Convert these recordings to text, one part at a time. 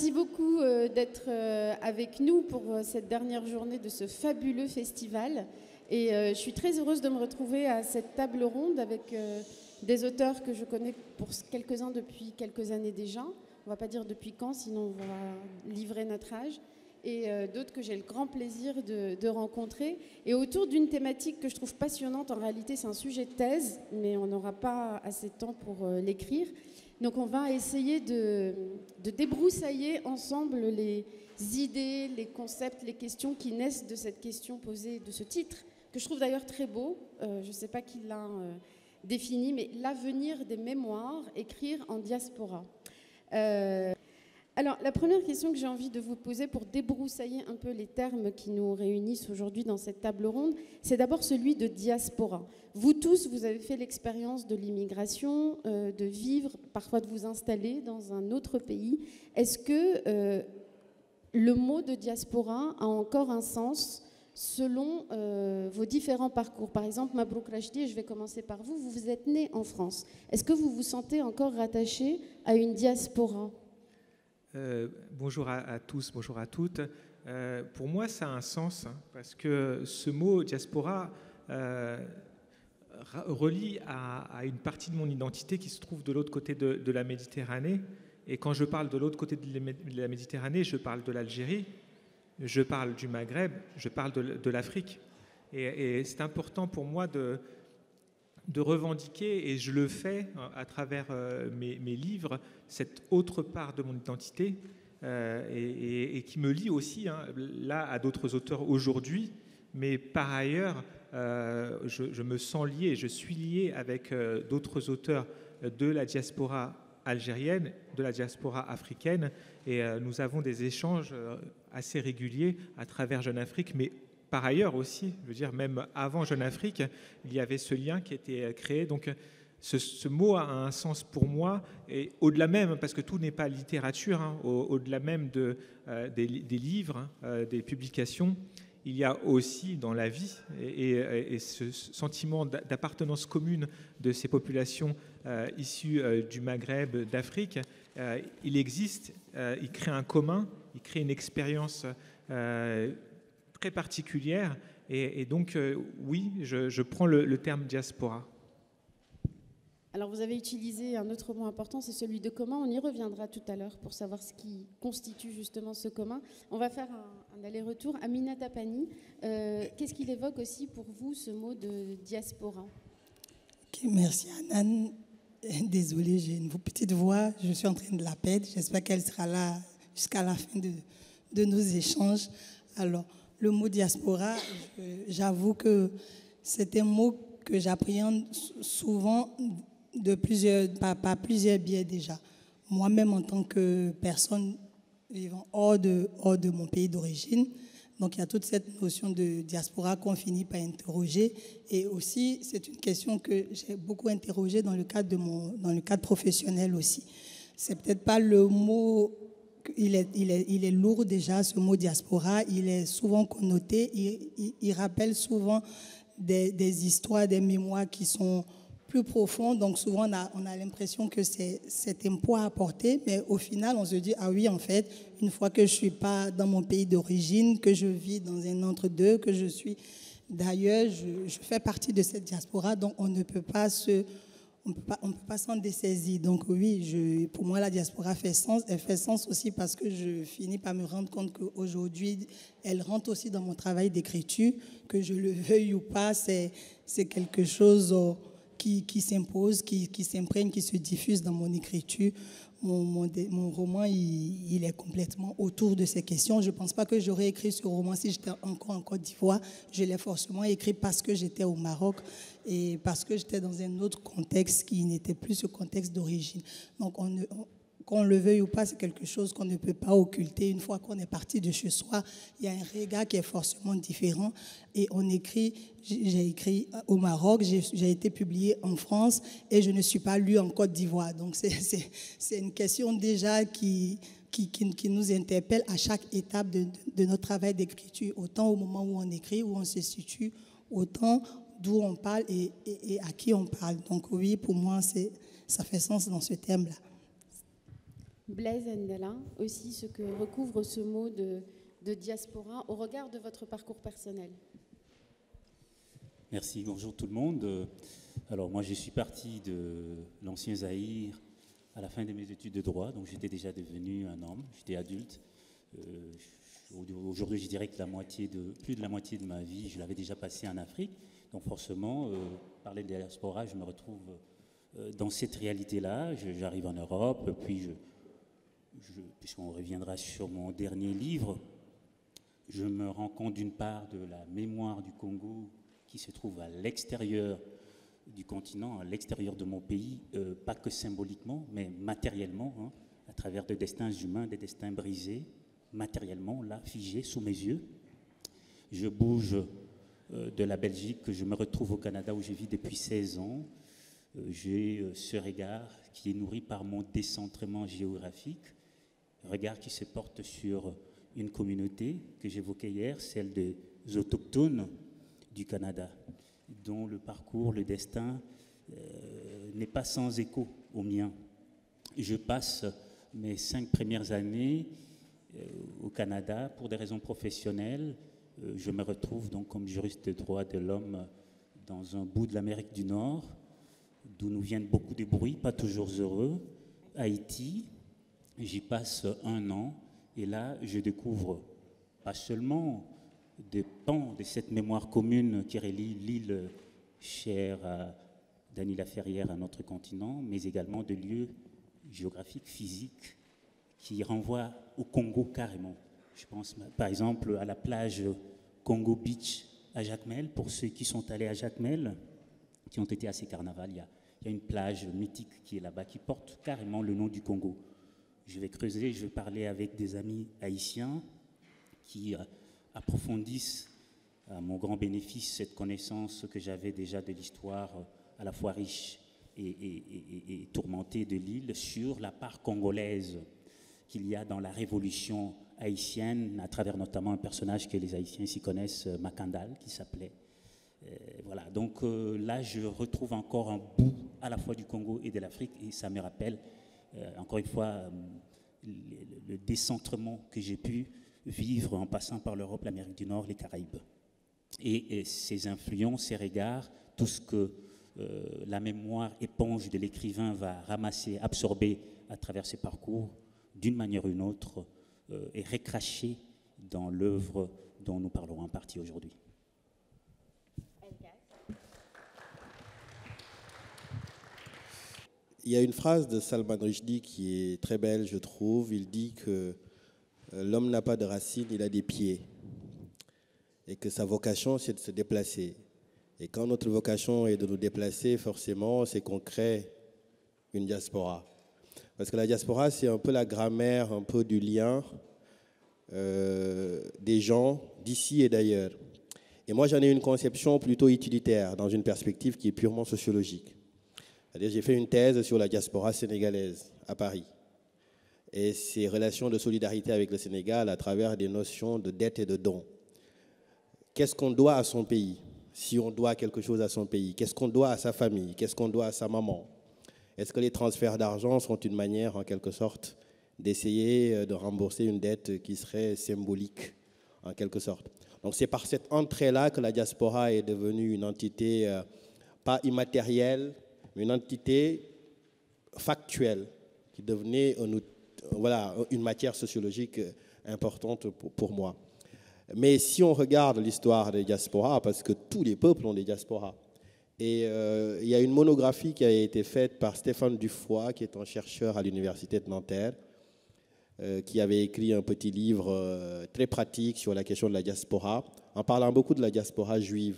merci beaucoup d'être avec nous pour cette dernière journée de ce fabuleux festival. Et je suis très heureuse de me retrouver à cette table ronde avec des auteurs que je connais pour quelques-uns depuis quelques années déjà. On ne va pas dire depuis quand, sinon on va livrer notre âge. Et d'autres que j'ai le grand plaisir de rencontrer. Et autour d'une thématique que je trouve passionnante, en réalité c'est un sujet de thèse, mais on n'aura pas assez de temps pour l'écrire. Donc on va essayer de débroussailler ensemble les idées, les concepts, les questions qui naissent de cette question posée, de ce titre, que je trouve d'ailleurs très beau. Je ne sais pas qui l'a défini, mais l'avenir des mémoires, écrire en diaspora. Alors, la première question que j'ai envie de vous poser pour débroussailler un peu les termes qui nous réunissent aujourd'hui dans cette table ronde, c'est d'abord celui de diaspora. Vous tous, vous avez fait l'expérience de l'immigration, de vivre, parfois de vous installer dans un autre pays. Est-ce que le mot de diaspora a encore un sens selon vos différents parcours? Par exemple, Mabrouk Rachdi, je vais commencer par vous, vous êtes né en France. Est-ce que vous vous sentez encore rattaché à une diaspora? Bonjour à tous, bonjour à toutes. Pour moi, ça a un sens, hein, parce que ce mot diaspora relie à une partie de mon identité qui se trouve de l'autre côté de la Méditerranée. Et quand je parle de l'autre côté de la Méditerranée, je parle de l'Algérie, je parle du Maghreb, je parle de l'Afrique. Et c'est important pour moi de revendiquer, et je le fais à travers mes livres, cette autre part de mon identité et qui me lie aussi là à d'autres auteurs aujourd'hui, mais par ailleurs je me sens lié, je suis lié avec d'autres auteurs de la diaspora algérienne, de la diaspora africaine, et nous avons des échanges assez réguliers à travers Jeune Afrique, mais par ailleurs aussi, je veux dire, même avant Jeune Afrique, il y avait ce lien qui était créé. Donc, ce mot a un sens pour moi, et au-delà même, parce que tout n'est pas littérature, hein, au-delà même des livres, des publications, il y a aussi dans la vie, et ce sentiment d'appartenance commune de ces populations issues du Maghreb, d'Afrique, il existe, il crée un commun, il crée une expérience très particulière, et donc oui, je prends le terme diaspora. Alors vous avez utilisé un autre mot important, c'est celui de commun. On y reviendra tout à l'heure pour savoir ce qui constitue justement ce commun. On va faire un aller-retour. Amina Tapani, qu'est-ce qu'il évoque aussi pour vous ce mot de diaspora? Okay, merci Anan. Désolée, j'ai une petite voix, je suis en train de la perdre. J'espère qu'elle sera là jusqu'à la fin de nos échanges. Alors, le mot diaspora, j'avoue que c'est un mot que j'appréhende souvent par plusieurs biais déjà. Moi-même, en tant que personne vivant hors de mon pays d'origine, donc il y a toute cette notion de diaspora qu'on finit par interroger. Et aussi, c'est une question que j'ai beaucoup interrogée dans le cadre professionnel aussi. C'est peut-être pas le mot... Il est lourd déjà, ce mot diaspora. Il est souvent connoté. Il rappelle souvent des histoires, des mémoires qui sont plus profondes. Donc souvent, on a l'impression que c'est un poids à porter. Mais au final, on se dit, ah oui, en fait, une fois que je ne suis pas dans mon pays d'origine, que je vis dans un entre-deux, que je suis d'ailleurs, je fais partie de cette diaspora. Donc on ne peut pas s'en dessaisir. Donc oui, pour moi, la diaspora fait sens. Elle fait sens aussi parce que je finis par me rendre compte qu'aujourd'hui, elle rentre aussi dans mon travail d'écriture, que je le veuille ou pas, c'est quelque chose qui s'impose, qui s'imprègne, qui se diffuse dans mon écriture. Mon roman, il est complètement autour de ces questions. Je ne pense pas que j'aurais écrit ce roman si j'étais encore en Côte d'Ivoire. Je l'ai forcément écrit parce que j'étais au Maroc et parce que j'étais dans un autre contexte qui n'était plus ce contexte d'origine. Donc, qu'on le veuille ou pas, c'est quelque chose qu'on ne peut pas occulter. Une fois qu'on est parti de chez soi, il y a un regard qui est forcément différent. Et j'ai écrit au Maroc, j'ai été publié en France et je ne suis pas lu en Côte d'Ivoire. Donc c'est une question déjà qui nous interpelle à chaque étape de notre travail d'écriture, autant au moment où on écrit, où on se situe, autant d'où on parle et à qui on parle. Donc oui, pour moi, ça fait sens dans ce thème-là. Blaise Ndala, aussi ce que recouvre ce mot de diaspora au regard de votre parcours personnel. Merci, bonjour tout le monde. Alors moi je suis parti de l'ancien Zaïre à la fin de mes études de droit, donc j'étais déjà devenu un homme, j'étais adulte. Aujourd'hui je dirais que plus de la moitié de ma vie je l'avais déjà passé en Afrique, donc forcément parler de diaspora, je me retrouve dans cette réalité-là. J'arrive en Europe, puis puisqu'on reviendra sur mon dernier livre, je me rends compte d'une part de la mémoire du Congo qui se trouve à l'extérieur du continent, à l'extérieur de mon pays, pas que symboliquement, mais matériellement, hein, à travers des destins humains, des destins brisés, matériellement, là, figés sous mes yeux. Je bouge de la Belgique, je me retrouve au Canada où je vis depuis 16 ans. J'ai ce regard qui est nourri par mon décentrement géographique, un regard qui se porte sur une communauté que j'évoquais hier, celle des autochtones du Canada, dont le parcours, le destin n'est pas sans écho au mien. Je passe mes 5 premières années au Canada pour des raisons professionnelles. Je me retrouve donc comme juriste de droit de l'homme dans un bout de l'Amérique du Nord, d'où nous viennent beaucoup de bruits, pas toujours heureux, Haïti. J'y passe 1 an et là, je découvre pas seulement des pans de cette mémoire commune qui relie l'île chère à Dany Laferrière à notre continent, mais également de lieux géographiques, physiques, qui renvoient au Congo carrément. Je pense par exemple à la plage Congo Beach à Jacmel, pour ceux qui sont allés à Jacmel, qui ont été à ces carnavals. Il y a une plage mythique qui est là-bas, qui porte carrément le nom du Congo. Je vais creuser, je vais parler avec des amis haïtiens qui approfondissent à mon grand bénéfice cette connaissance que j'avais déjà de l'histoire à la fois riche et tourmentée de l'île sur la part congolaise qu'il y a dans la révolution haïtienne, à travers notamment un personnage que les Haïtiens s'y connaissent, Macandal, qui s'appelait. Voilà, donc là je retrouve encore un bout à la fois du Congo et de l'Afrique, et ça me rappelle encore une fois le décentrement que j'ai pu vivre en passant par l'Europe, l'Amérique du Nord, les Caraïbes. Et ces influences, ces regards, tout ce que la mémoire éponge de l'écrivain va ramasser, absorber à travers ses parcours, d'une manière ou d'une autre, est recraché dans l'œuvre dont nous parlerons en partie aujourd'hui. Il y a une phrase de Salman Rushdie qui est très belle, je trouve. Il dit que l'homme n'a pas de racines, il a des pieds. Et que sa vocation, c'est de se déplacer. Et quand notre vocation est de nous déplacer, forcément, c'est qu'on crée une diaspora. Parce que la diaspora, c'est un peu la grammaire, un peu du lien des gens d'ici et d'ailleurs. Et moi, j'en ai une conception plutôt utilitaire, dans une perspective qui est purement sociologique. C'est-à-dire, j'ai fait une thèse sur la diaspora sénégalaise à Paris et ses relations de solidarité avec le Sénégal à travers des notions de dette et de don. Qu'est-ce qu'on doit à son pays, si on doit quelque chose à son pays? Qu'est-ce qu'on doit à sa famille? Qu'est-ce qu'on doit à sa maman? Est-ce que les transferts d'argent sont une manière, en quelque sorte, d'essayer de rembourser une dette qui serait symbolique, en quelque sorte? Donc c'est par cette entrée-là que la diaspora est devenue une entité pas immatérielle, mais une entité factuelle qui devenait une matière sociologique importante pour moi. Mais si on regarde l'histoire des diasporas, parce que tous les peuples ont des diasporas, et il y a une monographie qui a été faite par Stéphane Dufoy, qui est un chercheur à l'université de Nanterre, qui avait écrit un petit livre très pratique sur la question de la diaspora, en parlant beaucoup de la diaspora juive.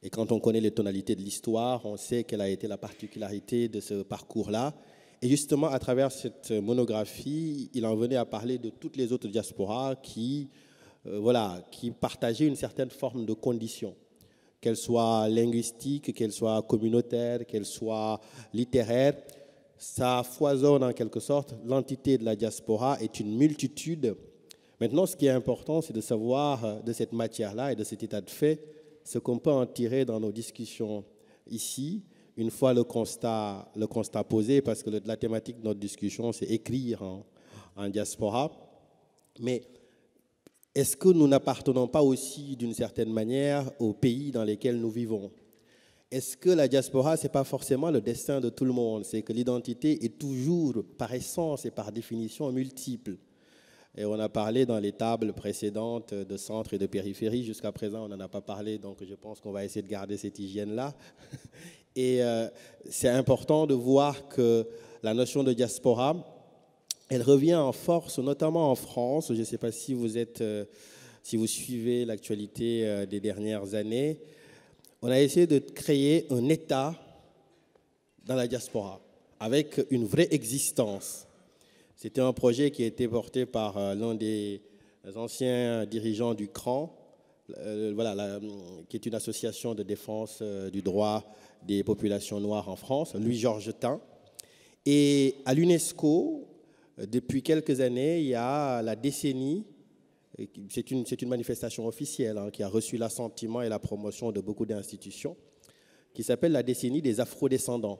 Et quand on connaît les tonalités de l'histoire, on sait quelle a été la particularité de ce parcours-là. Et justement, à travers cette monographie, il en venait à parler de toutes les autres diasporas qui partageaient une certaine forme de conditions, qu'elles soient linguistiques, qu'elles soient communautaires, qu'elles soient littéraires. Ça foisonne en quelque sorte. L'entité de la diaspora est une multitude. Maintenant, ce qui est important, c'est de savoir de cette matière-là et de cet état de fait ce qu'on peut en tirer dans nos discussions ici, une fois le constat posé, parce que la thématique de notre discussion, c'est écrire en diaspora. Mais est-ce que nous n'appartenons pas aussi, d'une certaine manière, aux pays dans lesquels nous vivons? Est-ce que la diaspora, ce n'est pas forcément le destin de tout le monde? C'est que l'identité est toujours, par essence et par définition, multiple. Et on a parlé dans les tables précédentes de centre et de périphérie. Jusqu'à présent, on n'en a pas parlé, donc je pense qu'on va essayer de garder cette hygiène-là. Et c'est important de voir que la notion de diaspora, elle revient en force, notamment en France. Je ne sais pas si vous suivez l'actualité des dernières années. On a essayé de créer un État dans la diaspora, avec une vraie existence. C'était un projet qui a été porté par l'un des anciens dirigeants du CRAN, qui est une association de défense du droit des populations noires en France, Louis-Georges Tin. Et à l'UNESCO, depuis quelques années, il y a la décennie. C'est une manifestation officielle qui a reçu l'assentiment et la promotion de beaucoup d'institutions, qui s'appelle la décennie des afrodescendants.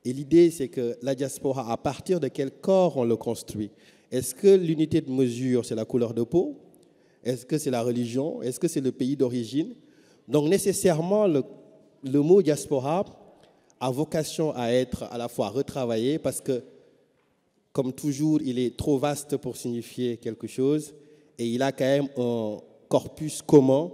Et l'idée, c'est que la diaspora, à partir de quel corps on le construit? Est-ce que l'unité de mesure, c'est la couleur de peau? Est-ce que c'est la religion? Est-ce que c'est le pays d'origine? Donc nécessairement, le mot diaspora a vocation à être à la fois retravaillé, parce que, comme toujours, il est trop vaste pour signifier quelque chose. Et il a quand même un corpus commun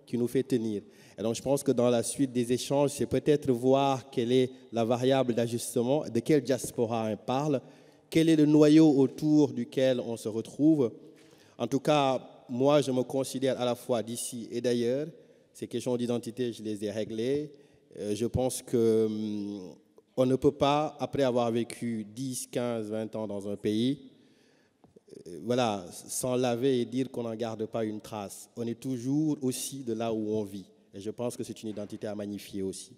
qui nous fait tenir. Et donc je pense que dans la suite des échanges, c'est peut-être voir quelle est la variable d'ajustement, de quelle diaspora on parle, quel est le noyau autour duquel on se retrouve. En tout cas, moi, je me considère à la fois d'ici et d'ailleurs. Ces questions d'identité, je les ai réglées. Je pense qu'on ne peut pas, après avoir vécu 10, 15, 20 ans dans un pays, s'en laver et dire qu'on n'en garde pas une trace. On est toujours aussi de là où on vit. Et je pense que c'est une identité à magnifier aussi.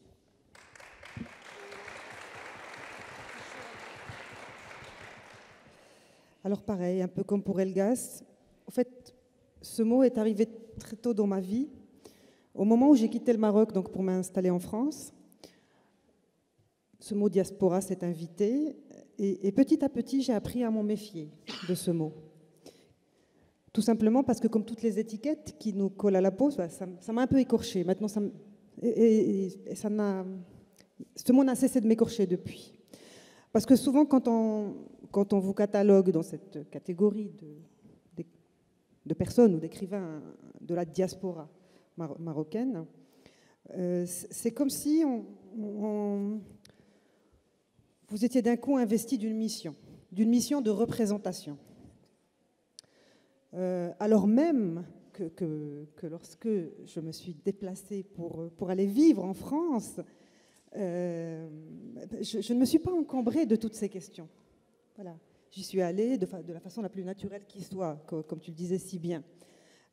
Alors pareil, un peu comme pour Elgas, en fait, ce mot est arrivé très tôt dans ma vie. Au moment où j'ai quitté le Maroc donc pour m'installer en France, ce mot diaspora s'est invité. Et petit à petit, j'ai appris à m'en méfier de ce mot. Tout simplement parce que, comme toutes les étiquettes qui nous collent à la peau, ça m'a un peu écorché. Maintenant, ce mot n'a cessé de m'écorcher depuis. Parce que souvent, quand on vous catalogue dans cette catégorie de personnes ou d'écrivains de la diaspora marocaine, c'est comme si vous étiez d'un coup investi d'une mission de représentation. Alors même que lorsque je me suis déplacée pour aller vivre en France, je ne me suis pas encombrée de toutes ces questions. Voilà. J'y suis allée de la façon la plus naturelle qui soit, comme tu le disais si bien.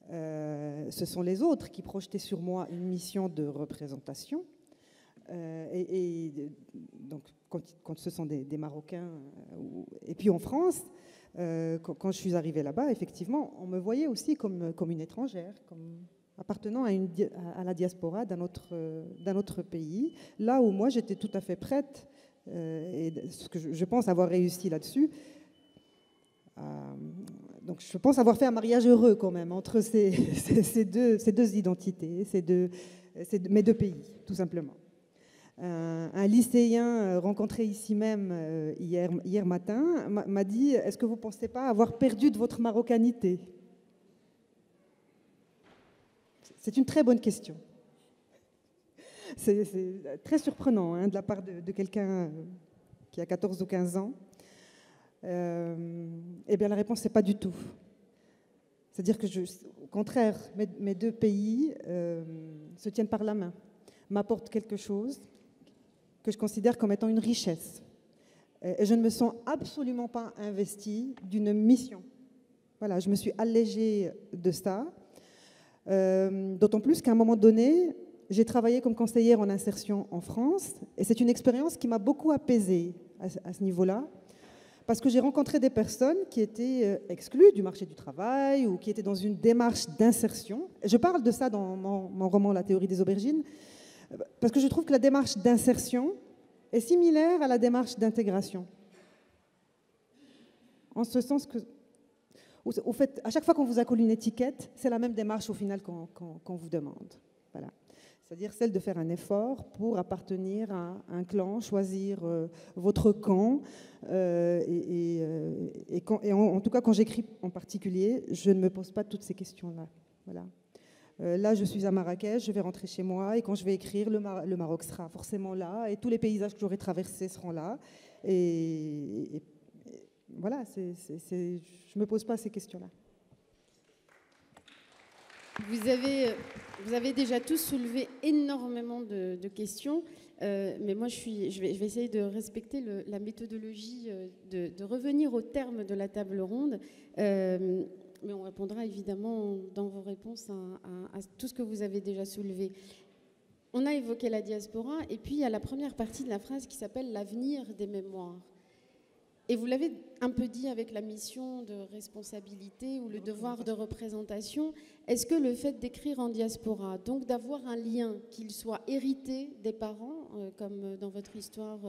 Ce sont les autres qui projetaient sur moi une mission de représentation. Donc, quand ce sont des Marocains, et puis en France, quand je suis arrivée là-bas, effectivement, on me voyait aussi comme une étrangère, comme appartenant à la diaspora d'un autre pays, là où moi j'étais tout à fait prête, et ce que je pense avoir réussi là-dessus. Donc je pense avoir fait un mariage heureux quand même entre ces deux identités, mes deux pays, tout simplement. Un lycéen rencontré ici même hier matin m'a dit « Est-ce que vous ne pensez pas avoir perdu de votre marocanité ?» C'est une très bonne question. C'est très surprenant de la part de quelqu'un qui a 14 ou 15 ans. Eh bien, la réponse, c'est pas du tout. C'est-à-dire que, au contraire, mes deux pays se tiennent par la main, m'apportent quelque chose que je considère comme étant une richesse. Et je ne me sens absolument pas investie d'une mission. Voilà, je me suis allégée de ça, d'autant plus qu'à un moment donné, j'ai travaillé comme conseillère en insertion en France, et c'est une expérience qui m'a beaucoup apaisée à ce niveau-là, parce que j'ai rencontré des personnes qui étaient exclues du marché du travail ou qui étaient dans une démarche d'insertion. Je parle de ça dans mon roman « La théorie des aubergines », parce que je trouve que la démarche d'insertion est similaire à la démarche d'intégration. En ce sens que, au fait, à chaque fois qu'on vous accole une étiquette, c'est la même démarche au final qu'on vous demande. Voilà. C'est-à-dire celle de faire un effort pour appartenir à un clan, choisir votre camp. Et en tout cas, quand j'écris en particulier, je ne me pose pas toutes ces questions-là. Voilà. Là, je suis à Marrakech, je vais rentrer chez moi, et quand je vais écrire, le Maroc sera forcément là, et tous les paysages que j'aurai traversés seront là. Et voilà, je ne me pose pas ces questions-là. Vous avez déjà tous soulevé énormément de questions, mais moi je vais essayer de respecter la méthodologie de revenir au terme de la table ronde, mais on répondra évidemment dans vos réponses à tout ce que vous avez déjà soulevé. On a évoqué la diaspora, et puis il y a la première partie de la phrase qui s'appelle « l'avenir des mémoires ». Et vous l'avez un peu dit avec la mission de responsabilité ou le devoir de représentation. Est-ce que le fait d'écrire en diaspora, donc d'avoir un lien, qu'il soit hérité des parents, comme dans votre histoire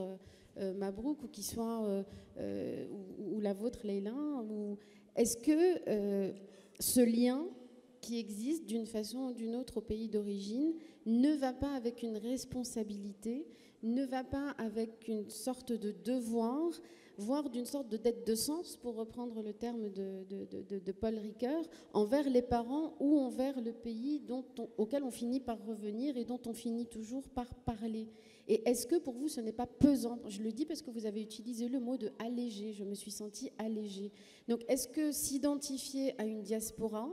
Mabrouk, ou qu'il soit ou la vôtre Leïla, est-ce que ce lien qui existe d'une façon ou d'une autre au pays d'origine ne va pas avec une responsabilité, ne va pas avec une sorte de devoir, voire d'une sorte de dette de sens, pour reprendre le terme de Paul Ricoeur, envers les parents ou envers le pays auquel on finit par revenir et dont on finit toujours par parler. Et est-ce que pour vous ce n'est pas pesant? Je le dis parce que vous avez utilisé le mot de allégé, je me suis sentie allégée. Donc est-ce que s'identifier à une diaspora,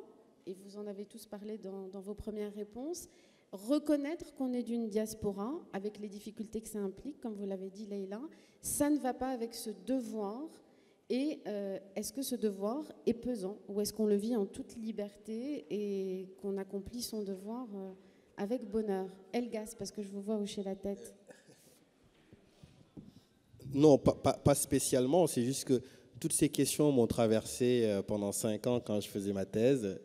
et vous en avez tous parlé dans vos premières réponses, reconnaître qu'on est d'une diaspora, avec les difficultés que ça implique, comme vous l'avez dit Leïla, ça ne va pas avec ce devoir. Et est-ce que ce devoir est pesant, ou est-ce qu'on le vit en toute liberté et qu'on accomplit son devoir avec bonheur? Elgas, parce que je vous vois hocher la tête. Non, pas spécialement, c'est juste que toutes ces questions m'ont traversé pendant 5 ans quand je faisais ma thèse.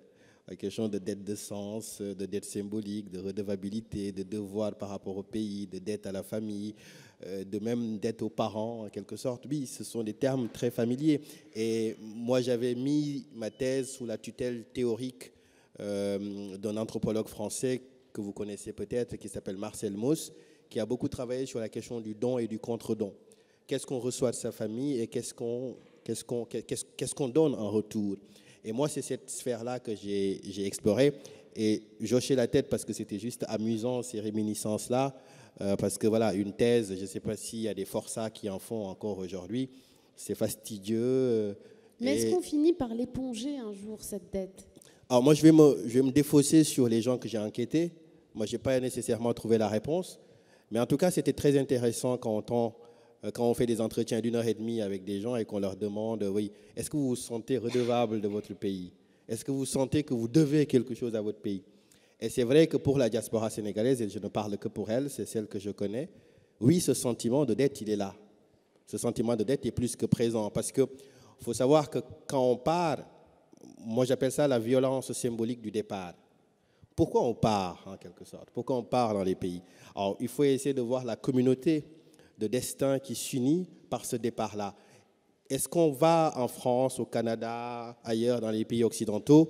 La question de dette de sens, de dette symbolique, de redevabilité, de devoir par rapport au pays, de dette à la famille, de même dette aux parents, en quelque sorte. Oui, ce sont des termes très familiers. Et moi, j'avais mis ma thèse sous la tutelle théorique d'un anthropologue français que vous connaissez peut-être, qui s'appelle Marcel Mauss, qui a beaucoup travaillé sur la question du don et du contre-don. Qu'est-ce qu'on reçoit de sa famille et qu'est-ce qu'on donne en retour? Et moi, c'est cette sphère-là que j'ai explorée. Et j'hochais la tête parce que c'était juste amusant, ces réminiscences-là. Parce que voilà, une thèse, je ne sais pas s'il y a des forçats qui en font encore aujourd'hui. C'est fastidieux. Mais est-ce qu'on finit par l'éponger un jour, cette dette? Alors moi, je vais me défausser sur les gens que j'ai enquêtés. Moi, je n'ai pas nécessairement trouvé la réponse. Mais en tout cas, c'était très intéressant quand on fait des entretiens d'1h30 avec des gens et qu'on leur demande, oui, est-ce que vous vous sentez redevable de votre pays? Est-ce que vous sentez que vous devez quelque chose à votre pays? Et c'est vrai que pour la diaspora sénégalaise, et je ne parle que pour elle, c'est celle que je connais, oui, ce sentiment de dette, il est là. Ce sentiment de dette est plus que présent. Parce qu'il faut savoir que quand on part, moi j'appelle ça la violence symbolique du départ. Pourquoi on part, en quelque sorte? Pourquoi on part dans les pays? Alors, il faut essayer de voir la communauté de destin qui s'unit par ce départ-là. Est-ce qu'on va en France, au Canada, ailleurs dans les pays occidentaux,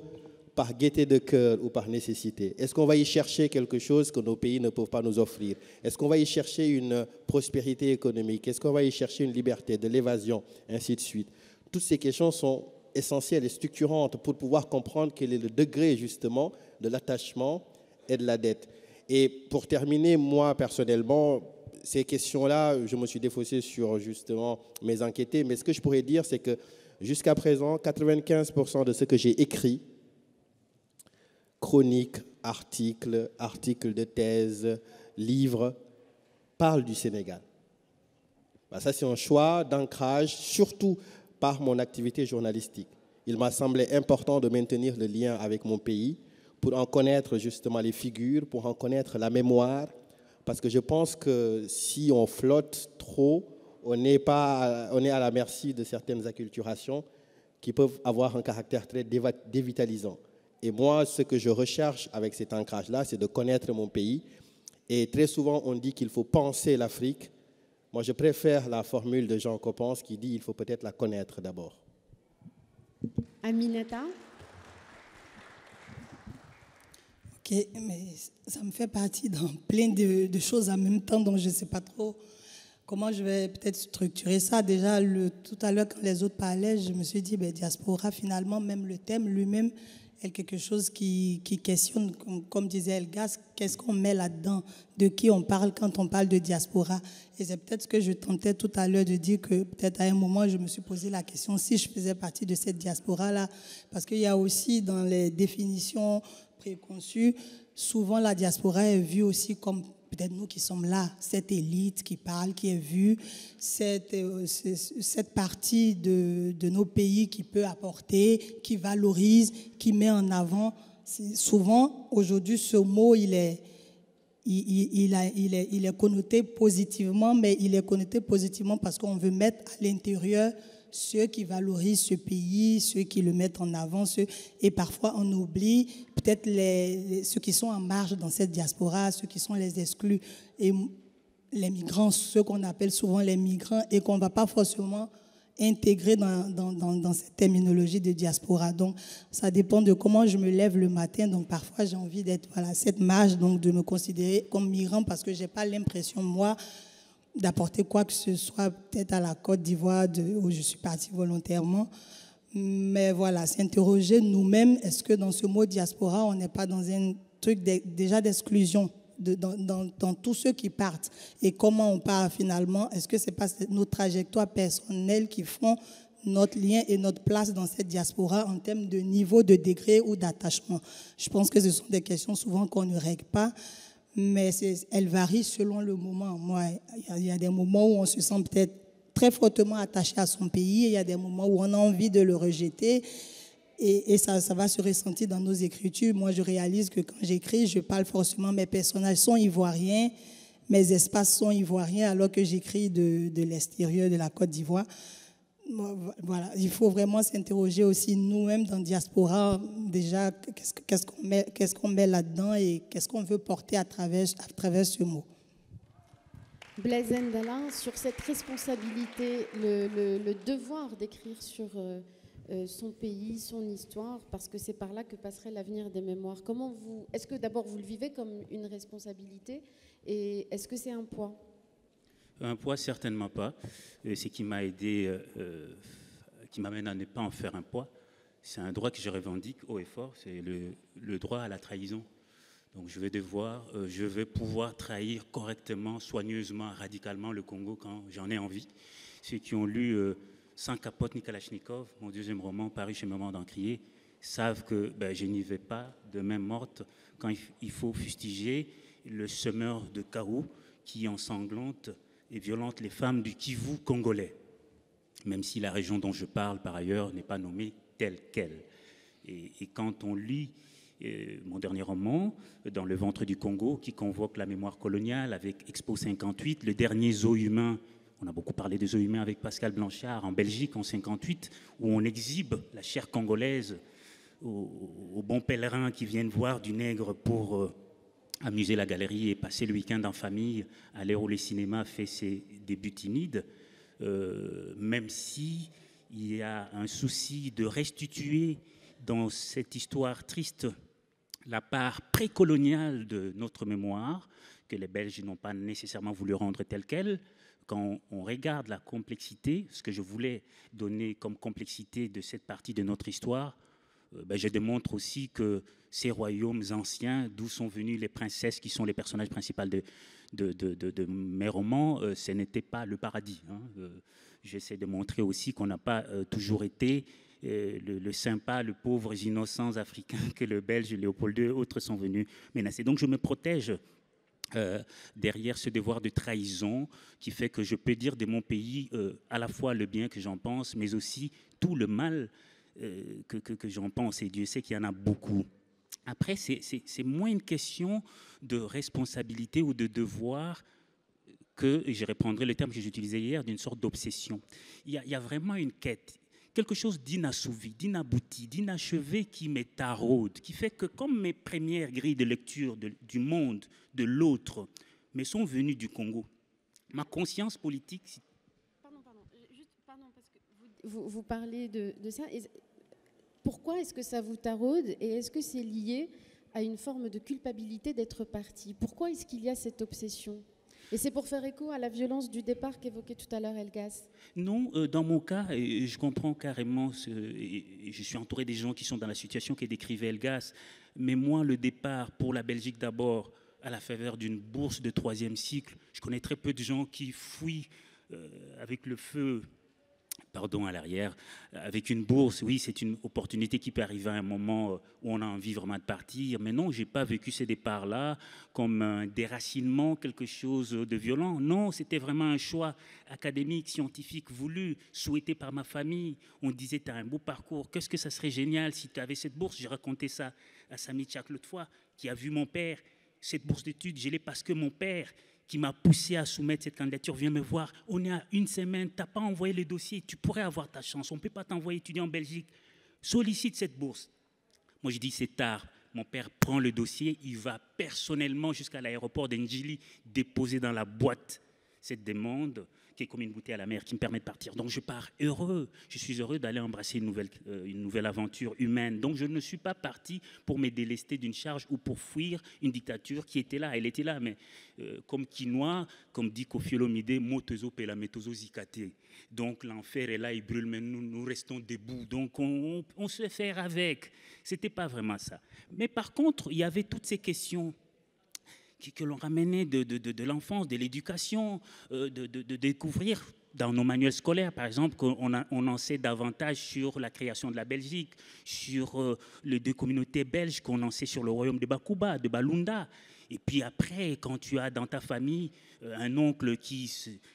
par gaieté de cœur ou par nécessité? Est-ce qu'on va y chercher quelque chose que nos pays ne peuvent pas nous offrir? Est-ce qu'on va y chercher une prospérité économique? Est-ce qu'on va y chercher une liberté, de l'évasion, ainsi de suite? Toutes ces questions sont essentielles et structurantes pour pouvoir comprendre quel est le degré, justement, de l'attachement et de la dette. Et pour terminer, moi, personnellement, ces questions-là, je me suis défaussé sur justement mes enquêtés, mais ce que je pourrais dire, c'est que jusqu'à présent, 95% de ce que j'ai écrit, chroniques, articles de thèse, livres, parlent du Sénégal. Ça, c'est un choix d'ancrage, surtout par mon activité journalistique. Il m'a semblé important de maintenir le lien avec mon pays pour en connaître justement les figures, pour en connaître la mémoire, parce que je pense que si on flotte trop, on est à la merci de certaines acculturations qui peuvent avoir un caractère très dévitalisant. Et moi, ce que je recherche avec cet ancrage-là, c'est de connaître mon pays. Et très souvent, on dit qu'il faut penser l'Afrique Moi, je préfère la formule de Jean Coppens qui dit il faut peut-être la connaître d'abord. Aminata? Ok, mais ça me fait partie dans plein de choses en même temps, donc je ne sais pas trop comment je vais peut-être structurer ça. Déjà, tout à l'heure, quand les autres parlaient, je me suis dit, diaspora, finalement, même le thème lui-même est quelque chose qui questionne, comme disait Elgas, qu'est-ce qu'on met là-dedans, de qui on parle quand on parle de diaspora. Et c'est peut-être ce que je tentais tout à l'heure de dire, que peut-être à un moment, je me suis posé la question si je faisais partie de cette diaspora-là, parce qu'il y a aussi dans les définitions préconçues, souvent la diaspora est vue aussi comme peut-être nous qui sommes là, cette élite qui parle, qui est vue, cette partie de nos pays qui peut apporter, qui valorise, qui met en avant. Souvent, aujourd'hui, ce mot, il est connoté positivement, mais il est connoté positivement parce qu'on veut mettre à l'intérieur ceux qui valorisent ce pays, ceux qui le mettent en avant, et parfois on oublie peut-être ceux qui sont en marge dans cette diaspora, ceux qui sont les exclus, et les migrants, ceux qu'on appelle souvent les migrants, et qu'on ne va pas forcément intégrer dans cette terminologie de diaspora. Donc, ça dépend de comment je me lève le matin. Donc, parfois, j'ai envie d'être à cette marge, donc de me considérer comme migrant parce que je n'ai pas l'impression, moi, d'apporter quoi que ce soit, peut-être à la Côte d'Ivoire où je suis partie volontairement. Mais voilà, s'interroger nous-mêmes, est-ce que dans ce mot diaspora, on n'est pas dans un truc déjà d'exclusion dans tous ceux qui partent? Et comment on part finalement? Est-ce que ce n'est pas nos trajectoires personnelles qui font notre lien et notre place dans cette diaspora en termes de niveau, de degré ou d'attachement? Je pense que ce sont des questions souvent qu'on ne règle pas. Mais elles varient selon le moment. Moi, il y a des moments où on se sent peut-être très fortement attaché à son pays, et il y a des moments où on a envie de le rejeter, et ça va se ressentir dans nos écritures. Moi, je réalise que quand j'écris, je parle forcément, mes personnages sont ivoiriens, mes espaces sont ivoiriens, alors que j'écris de l'extérieur de la Côte d'Ivoire. Voilà, il faut vraiment s'interroger aussi nous-mêmes dans Diaspora, déjà, qu'est-ce qu'on met là-dedans et qu'est-ce qu'on veut porter à travers ce mot. Blaise Ndala, sur cette responsabilité, le devoir d'écrire sur son pays, son histoire, parce que c'est par là que passerait l'avenir des mémoires. Est-ce que d'abord vous le vivez comme une responsabilité, et est-ce que c'est un poids? Un poids, certainement pas. Ce qui m'a aidé, qui m'amène à ne pas en faire un poids, c'est un droit que je revendique haut et fort, c'est le droit à la trahison. Donc je vais pouvoir trahir correctement, soigneusement, radicalement le Congo quand j'en ai envie. Ceux qui ont lu Sans capote ni Kalachnikov, mon deuxième roman paru chez Maman d'Encrier, savent que je n'y vais pas de main morte quand il faut fustiger le semeur de chaos qui ensanglante et violente les femmes du Kivu congolais, même si la région dont je parle, par ailleurs, n'est pas nommée telle qu'elle. Et quand on lit mon dernier roman, Dans le ventre du Congo, qui convoque la mémoire coloniale avec Expo 58, le dernier zoo humain, on a beaucoup parlé de zoo humain avec Pascal Blanchard en Belgique en 58, où on exhibe la chair congolaise aux bons pèlerins qui viennent voir du nègre pour amuser la galerie et passer le week-end en famille, à l'heure où le cinéma fait ses débuts timides, même si il y a un souci de restituer dans cette histoire triste la part précoloniale de notre mémoire, que les Belges n'ont pas nécessairement voulu rendre telle qu'elle. Quand on regarde la complexité, ce que je voulais donner comme complexité de cette partie de notre histoire, je démontre aussi que ces royaumes anciens, d'où sont venues les princesses qui sont les personnages principaux de mes romans, ce n'était pas le paradis. J'essaie de montrer aussi qu'on n'a pas toujours été le sympa, le pauvre innocents africains que le Belge, Léopold II, autres sont venus menacer. Donc je me protège derrière ce devoir de trahison qui fait que je peux dire de mon pays à la fois le bien que j'en pense, mais aussi tout le mal que j'en pense, et Dieu sait qu'il y en a beaucoup. Après, c'est moins une question de responsabilité ou de devoir que, et je reprendrai le terme que j'utilisais hier, d'une sorte d'obsession. Il y a vraiment une quête, quelque chose d'inassouvi, d'inabouti, d'inachevé qui me taraude, qui fait que comme mes premières grilles de lecture du monde, de l'autre, me sont venues du Congo, Ma conscience politique... Pardon, parce que vous parlez de ça. Pourquoi est-ce que ça vous taraude et est-ce que c'est lié à une forme de culpabilité d'être parti? Pourquoi est-ce qu'il y a cette obsession? Et c'est pour faire écho à la violence du départ qu'évoquait tout à l'heure Elgas. Non, dans mon cas, et je comprends carrément, et je suis entouré des gens qui sont dans la situation que décrivait Elgas, mais moi, le départ pour la Belgique d'abord, à la faveur d'une bourse de 3e cycle, je connais très peu de gens qui fuient avec le feu, pardon, à l'arrière, avec une bourse. Oui, c'est une opportunité qui peut arriver à un moment où on a envie vraiment de partir. Mais non, je n'ai pas vécu ces départs-là comme un déracinement, quelque chose de violent. Non, c'était vraiment un choix académique, scientifique, voulu, souhaité par ma famille. On disait, tu as un beau parcours, qu'est-ce que ça serait génial si tu avais cette bourse. J'ai raconté ça à Samy Tchak l'autre fois, qui a vu mon père. Cette bourse d'études, je l'ai parce que mon père, qui m'a poussé à soumettre cette candidature, vient me voir. On est à une semaine, tu n'as pas envoyé le dossier, tu pourrais avoir ta chance. On ne peut pas t'envoyer étudier en Belgique. Sollicite cette bourse. Moi, je dis, c'est tard. Mon père prend le dossier, il va personnellement jusqu'à l'aéroport d'Ndjili déposer dans la boîte cette demande qui est comme une bouteille à la mer qui me permet de partir. Donc je pars heureux. Je suis heureux d'aller embrasser une nouvelle aventure humaine. Donc je ne suis pas parti pour me délester d'une charge ou pour fuir une dictature qui était là. Elle était là, mais comme quinoa, comme dit Koffi Olomide, motezo pela metozo zikate. Donc l'enfer est là, il brûle, mais nous restons debout. Donc on se fait faire avec. C'était pas vraiment ça. Mais par contre, il y avait toutes ces questions que l'on ramenait de l'enfance, de l'éducation, de découvrir dans nos manuels scolaires, par exemple, qu'on en sait davantage sur la création de la Belgique, sur les 2 communautés belges, qu'on en sait sur le royaume de Bakuba, de Balunda. Et puis après, quand tu as dans ta famille un oncle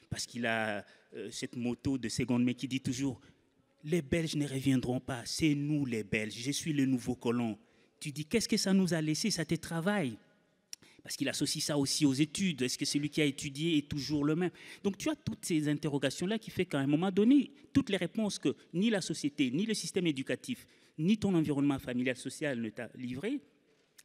parce qu'il a cette moto de seconde main qui dit toujours « Les Belges ne reviendront pas, c'est nous les Belges, je suis le nouveau colon ». Tu dis « Qu'est-ce que ça nous a laissé, ça te travaille ?» Parce qu'il associe ça aussi aux études. Est-ce que celui qui a étudié est toujours le même? Donc tu as toutes ces interrogations-là qui fait qu'à un moment donné, toutes les réponses que ni la société, ni le système éducatif, ni ton environnement familial, social ne t'a livré,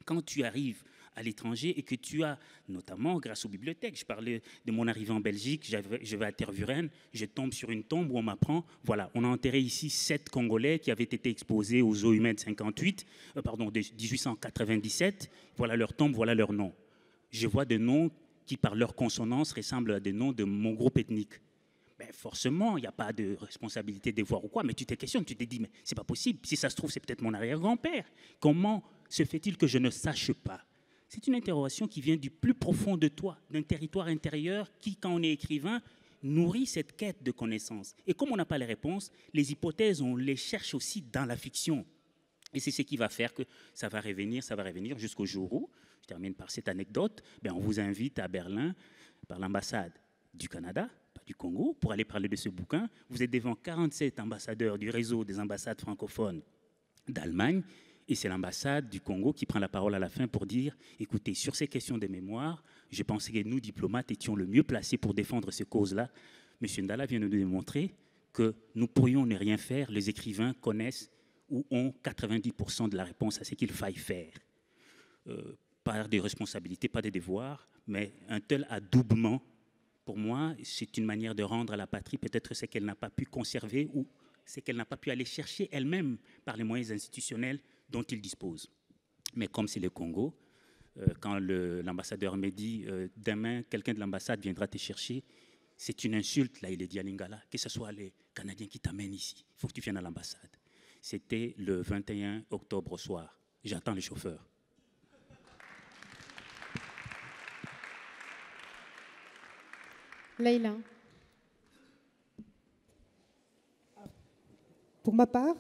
quand tu arrives à l'étranger et que tu as, notamment grâce aux bibliothèques, je parlais de mon arrivée en Belgique, je vais à Tervuren, je tombe sur une tombe où on m'apprend, voilà, on a enterré ici 7 Congolais qui avaient été exposés aux eaux humaines de 1897, voilà leur tombe, voilà leur nom. Je vois des noms qui, par leur consonance, ressemblent à des noms de mon groupe ethnique. Ben forcément, il n'y a pas de responsabilité des devoir ou quoi, mais tu te questionnes, tu te dis, mais c'est pas possible. Si ça se trouve, c'est peut-être mon arrière-grand-père. Comment se fait-il que je ne sache pas? C'est une interrogation qui vient du plus profond de toi, d'un territoire intérieur qui, quand on est écrivain, nourrit cette quête de connaissances. Et comme on n'a pas les réponses, les hypothèses, on les cherche aussi dans la fiction. Et c'est ce qui va faire que ça va revenir jusqu'au jour où, je termine par cette anecdote, on vous invite à Berlin par l'ambassade du Canada, pas du Congo, pour aller parler de ce bouquin. Vous êtes devant 47 ambassadeurs du réseau des ambassades francophones d'Allemagne, et c'est l'ambassade du Congo qui prend la parole à la fin pour dire, écoutez, sur ces questions de mémoire, je pensais que nous, diplomates, étions le mieux placés pour défendre ces causes-là. M. Ndala vient de nous démontrer que nous pourrions ne rien faire, les écrivains connaissent ou ont 90% de la réponse à ce qu'il faille faire. Pas des responsabilités, pas des devoirs, mais un tel adoubement, pour moi, c'est une manière de rendre à la patrie peut-être ce qu'elle n'a pas pu conserver ou ce qu'elle n'a pas pu aller chercher elle-même par les moyens institutionnels dont il dispose. Mais comme c'est le Congo, quand l'ambassadeur me dit demain, quelqu'un de l'ambassade viendra te chercher, c'est une insulte, là il est dit à Lingala, que ce soit les Canadiens qui t'amènent ici, il faut que tu viennes à l'ambassade. C'était le 21 octobre au soir. J'attends le chauffeur. Leïla. Pour ma part,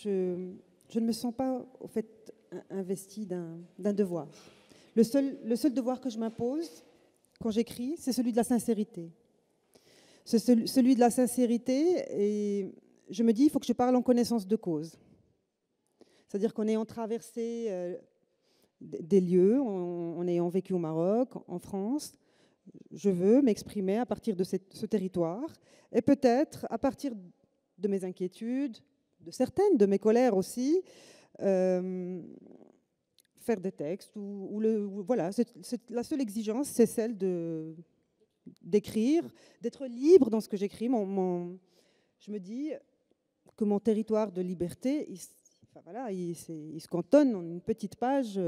je ne me sens pas au fait investie d'un devoir. Le seul devoir que je m'impose quand j'écris, c'est celui de la sincérité. C'est celui de la sincérité et je me dis, il faut que je parle en connaissance de cause. C'est-à-dire qu'en ayant traversé des lieux, en ayant vécu au Maroc, en France, je veux m'exprimer à partir de ce territoire et peut-être à partir de mes inquiétudes, de certaines de mes colères aussi, faire des textes. Voilà, la seule exigence, c'est celle de d'écrire, d'être libre dans ce que j'écris. Je me dis que mon territoire de liberté, il se cantonne en une petite page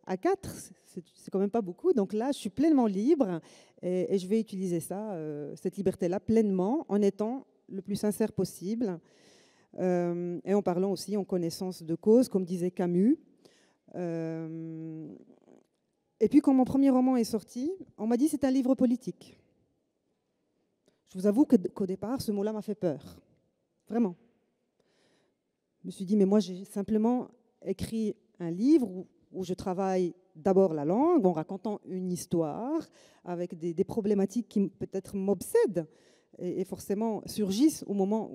A4, c'est quand même pas beaucoup. Donc là, je suis pleinement libre et je vais utiliser ça, cette liberté-là, pleinement, en étant le plus sincère possible et en parlant aussi en connaissance de cause, comme disait Camus. Et puis, quand mon premier roman est sorti, on m'a dit que c'est un livre politique. Je vous avoue qu'au départ, ce mot-là m'a fait peur. Vraiment. Je me suis dit, mais moi, j'ai simplement écrit un livre où je travaille d'abord la langue, en racontant une histoire, avec des problématiques qui peut-être m'obsèdent et forcément surgissent au moment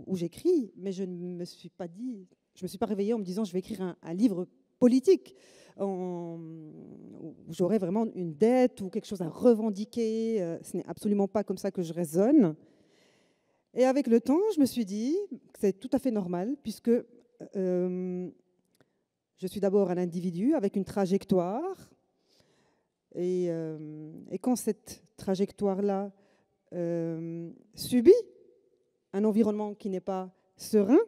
où j'écris. Mais je ne me suis pas dit, je ne me suis pas réveillée en me disant, je vais écrire un livre politique, où j'aurais vraiment une dette ou quelque chose à revendiquer. Ce n'est absolument pas comme ça que je raisonne. Et avec le temps, je me suis dit que c'est tout à fait normal, puisque je suis d'abord un individu avec une trajectoire. Et quand cette trajectoire-là subit un environnement qui n'est pas serein,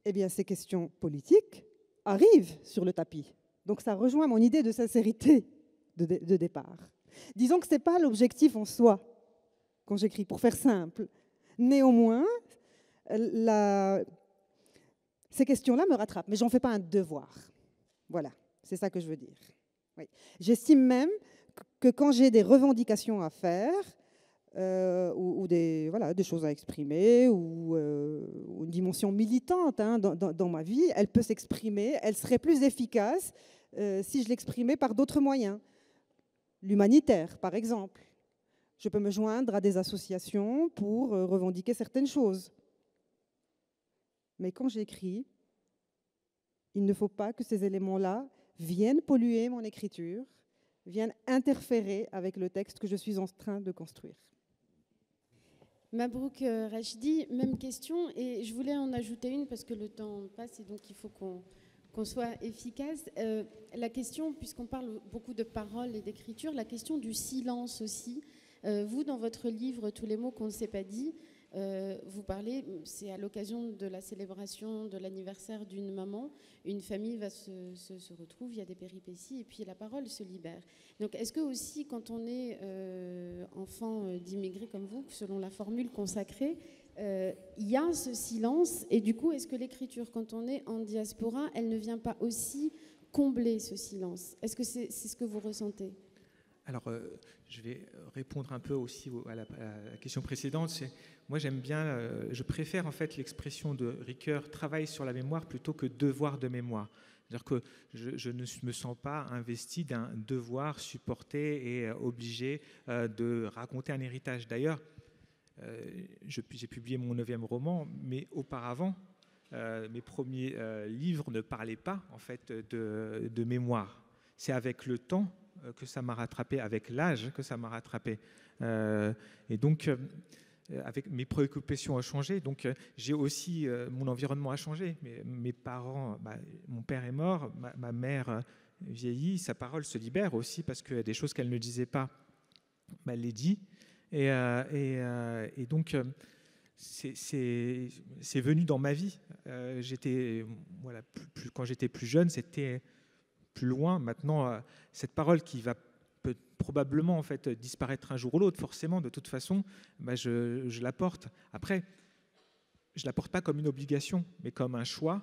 eh bien, ces questions politiques arrivent sur le tapis. Donc ça rejoint mon idée de sincérité de départ. Disons que ce n'est pas l'objectif en soi quand j'écris, pour faire simple. Néanmoins, ces questions-là me rattrapent, mais je n'en fais pas un devoir. Voilà, c'est ça que je veux dire. Oui. J'estime même que quand j'ai des revendications à faire, ou des choses à exprimer, ou une dimension militante dans ma vie, elle peut s'exprimer, elle serait plus efficace si je l'exprimais par d'autres moyens. L'humanitaire, par exemple. Je peux me joindre à des associations pour revendiquer certaines choses. Mais quand j'écris, il ne faut pas que ces éléments-là viennent polluer mon écriture, viennent interférer avec le texte que je suis en train de construire. Mabrouk Rachdi, même question, et je voulais en ajouter une parce que le temps passe et donc il faut qu'on soit efficace. La question, puisqu'on parle beaucoup de paroles et d'écriture, la question du silence aussi. Vous, dans votre livre « Tous les mots qu'on ne s'est pas dit », vous parlez, c'est à l'occasion de la célébration de l'anniversaire d'une maman, une famille se retrouve, il y a des péripéties, et puis la parole se libère. Donc est-ce que aussi, quand on est enfant d'immigrés comme vous, selon la formule consacrée, il y a ce silence, et du coup, est-ce que l'écriture, quand on est en diaspora, elle ne vient pas aussi combler ce silence? Est-ce que c'est ce que vous ressentez? Alors, je vais répondre un peu aussi à la question précédente. Moi, j'aime bien, je préfère en fait l'expression de Ricoeur, travail sur la mémoire plutôt que devoir de mémoire. C'est-à-dire que je ne me sens pas investi d'un devoir supporté et obligé de raconter un héritage. D'ailleurs, j'ai publié mon 9e roman, mais auparavant, mes premiers livres ne parlaient pas en fait de mémoire. C'est avec le temps que ça m'a rattrapé, avec l'âge que ça m'a rattrapé. Et donc, avec mes préoccupations ont changé, donc j'ai aussi, mon environnement a changé. Mes parents, mon père est mort, ma mère vieillit, sa parole se libère aussi parce que des choses qu'elle ne disait pas, elle les dit. Et donc, c'est venu dans ma vie. Quand j'étais plus jeune, c'était plus loin. Maintenant, cette parole qui va probablement en fait disparaître un jour ou l'autre, forcément, de toute façon, je la porte. Après, je ne la porte pas comme une obligation, mais comme un choix.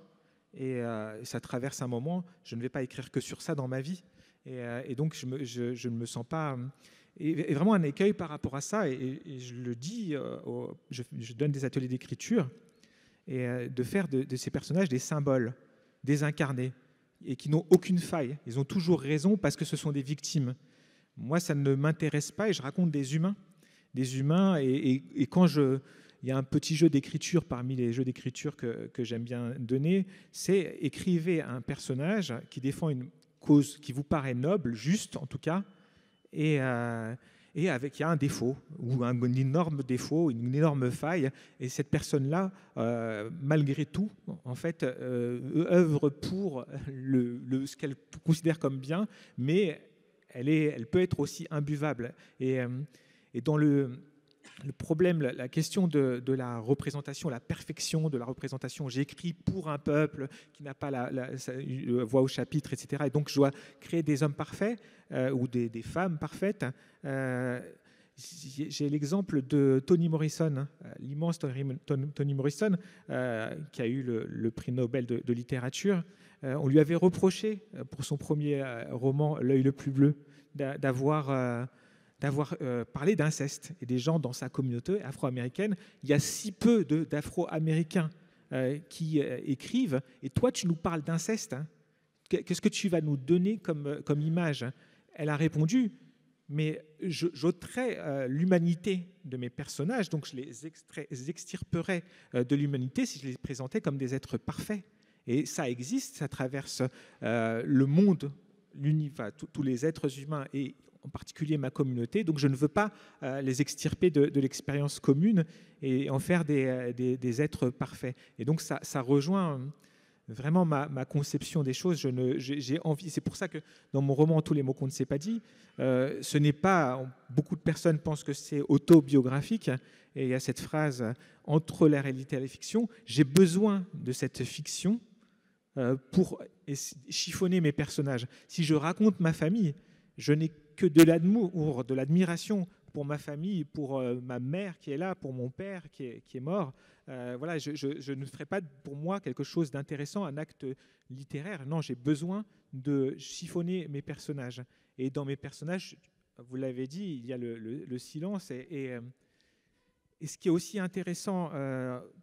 Et ça traverse un moment. Je ne vais pas écrire que sur ça dans ma vie. Et donc, je ne me sens pas... Et vraiment un écueil par rapport à ça. Et je le dis, je donne des ateliers d'écriture, et de faire de ces personnages des symboles, désincarnés, et qui n'ont aucune faille. Ils ont toujours raison parce que ce sont des victimes. Moi, ça ne m'intéresse pas et je raconte des humains. Des humains, et quand il y a un petit jeu d'écriture parmi les jeux d'écriture que j'aime bien donner, c'est écrivez un personnage qui défend une cause qui vous paraît noble, juste en tout cas, et il y a un défaut, ou un énorme défaut, une énorme faille, et cette personne-là, malgré tout, en fait, œuvre pour ce qu'elle considère comme bien, mais elle peut être aussi imbuvable. Et Et dans le problème, la question de la représentation, la perfection de la représentation, j'écris pour un peuple qui n'a pas la voix au chapitre, etc. Et donc je dois créer des hommes parfaits ou des femmes parfaites. J'ai l'exemple de Toni Morrison, l'immense Toni Morrison, qui a eu le prix Nobel de littérature. On lui avait reproché, pour son premier roman, L'œil le plus bleu, d'avoir parlé d'inceste. Et des gens dans sa communauté afro-américaine, il y a si peu d'afro-américains qui écrivent, et toi tu nous parles d'inceste, hein. Qu'est-ce que tu vas nous donner comme image? Elle a répondu, mais j'ôterais l'humanité de mes personnages, donc je les extirperais de l'humanité si je les présentais comme des êtres parfaits. Et ça existe, ça traverse le monde, l'univers, tous les êtres humains, et en particulier ma communauté. Donc je ne veux pas les extirper de l'expérience commune et en faire des êtres parfaits. Et donc ça rejoint vraiment ma conception des choses. J'ai envie. C'est pour ça que dans mon roman Tous les mots qu'on ne s'est pas dit, ce n'est pas. Beaucoup de personnes pensent que c'est autobiographique. Et il y a cette phrase entre la réalité et la fiction. J'ai besoin de cette fiction pour chiffonner mes personnages. Si je raconte ma famille, je n'ai que de l'amour, de l'admiration pour ma famille, pour ma mère qui est là, pour mon père qui est mort. Voilà, je ne ferai pas pour moi quelque chose d'intéressant, un acte littéraire. Non, j'ai besoin de chiffonner mes personnages. Et dans mes personnages, vous l'avez dit, il y a le silence. Et ce qui est aussi intéressant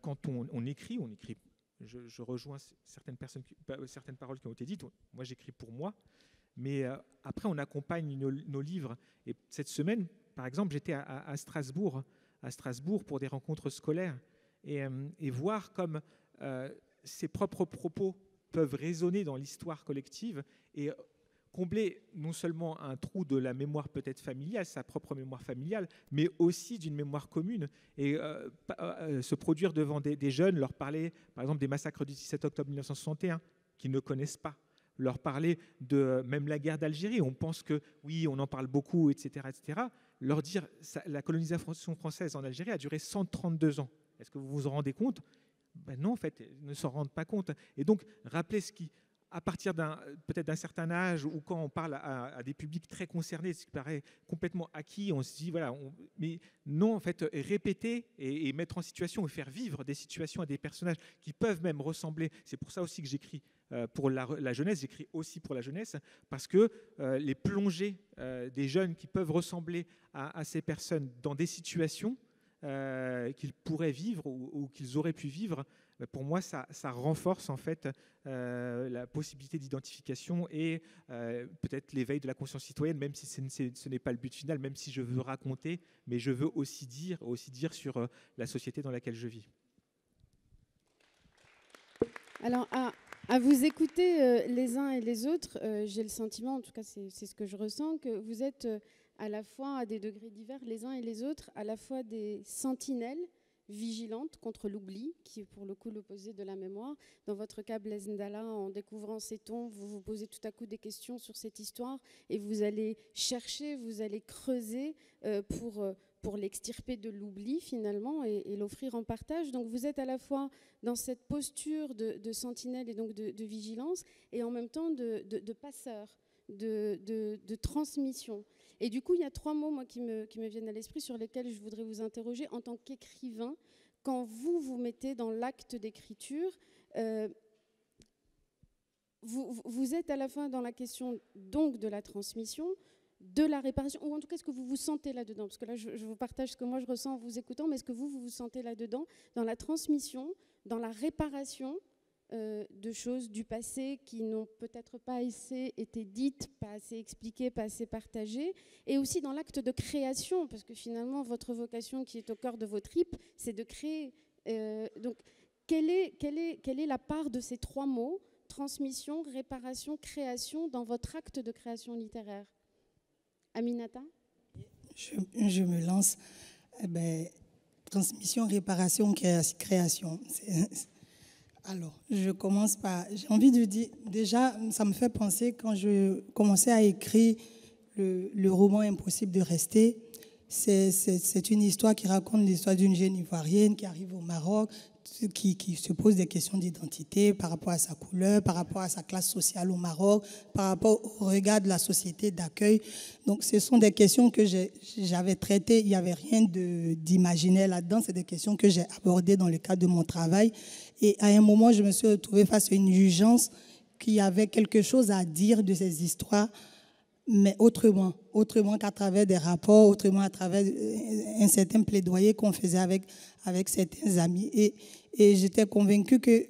quand on écrit, je rejoins certaines paroles qui ont été dites. Moi, j'écris pour moi. Mais après, on accompagne nos livres. Et cette semaine, par exemple, j'étais à Strasbourg pour des rencontres scolaires et voir comme ses propres propos peuvent résonner dans l'histoire collective et combler non seulement un trou de la mémoire peut-être familiale, sa propre mémoire familiale, mais aussi d'une mémoire commune et se produire devant des jeunes, leur parler par exemple des massacres du 17 octobre 1961 qu'ils ne connaissent pas, leur parler de même la guerre d'Algérie. On pense que oui, on en parle beaucoup, etc., etc. Leur dire la colonisation française en Algérie a duré 132 ans. Est-ce que vous vous en rendez compte? Ben non, en fait, ils ne s'en rendent pas compte. Et donc, rappeler ce qui, à partir peut-être d'un certain âge, ou quand on parle à des publics très concernés, ce qui paraît complètement acquis, on se dit, voilà, mais non, en fait, répéter et mettre en situation et faire vivre des situations à des personnages qui peuvent même ressembler. C'est pour ça aussi que j'écris pour la jeunesse, j'écris aussi pour la jeunesse, parce que les plongées des jeunes qui peuvent ressembler à ces personnes dans des situations qu'ils pourraient vivre ou qu'ils auraient pu vivre, pour moi, ça renforce en fait la possibilité d'identification et peut-être l'éveil de la conscience citoyenne, même si ce n'est pas le but final, même si je veux raconter, mais je veux aussi dire sur la société dans laquelle je vis. Alors, à vous écouter les uns et les autres, j'ai le sentiment, en tout cas c'est ce que je ressens, que vous êtes à la fois à des degrés divers, les uns et les autres, à la fois des sentinelles vigilantes contre l'oubli, qui est pour le coup l'opposé de la mémoire. Dans votre cas, Blaise Ndala, en découvrant ces tombes, vous vous posez tout à coup des questions sur cette histoire et vous allez chercher, vous allez creuser pour l'extirper de l'oubli finalement et l'offrir en partage. Donc vous êtes à la fois dans cette posture de sentinelle et donc de vigilance et en même temps de passeur, de transmission. Et du coup, il y a 3 mots moi, qui me viennent à l'esprit sur lesquels je voudrais vous interroger en tant qu'écrivain. Quand vous vous mettez dans l'acte d'écriture, vous êtes à la fois dans la question donc de la transmission, de la réparation, ou en tout cas, est-ce que vous vous sentez là-dedans? Parce que là, je vous partage ce que moi je ressens en vous écoutant, mais est-ce que vous vous sentez là-dedans, dans la transmission, dans la réparation de choses du passé qui n'ont peut-être pas assez été dites, pas assez expliquées, pas assez partagées, et aussi dans l'acte de création, parce que finalement, votre vocation qui est au cœur de vos tripes, c'est de créer. Donc, quelle est la part de ces 3 mots, transmission, réparation, création, dans votre acte de création littéraire? Aminata? Je me lance. Transmission, réparation, création. Alors, je commence par... J'ai envie de dire... Déjà, ça me fait penser, quand je commençais à écrire le roman Impossible de rester, C'est une histoire qui raconte l'histoire d'une jeune Ivoirienne qui arrive au Maroc, qui se pose des questions d'identité par rapport à sa couleur, par rapport à sa classe sociale au Maroc, par rapport au regard de la société d'accueil. Donc, ce sont des questions que j'avais traitées. Il n'y avait rien d'imaginaire là-dedans. C'est des questions que j'ai abordées dans le cadre de mon travail. Et à un moment, je me suis retrouvée face à une urgence qui avait quelque chose à dire de ces histoires, mais autrement qu'à travers des rapports, autrement à travers un certain plaidoyer qu'on faisait avec certains amis. Et j'étais convaincue que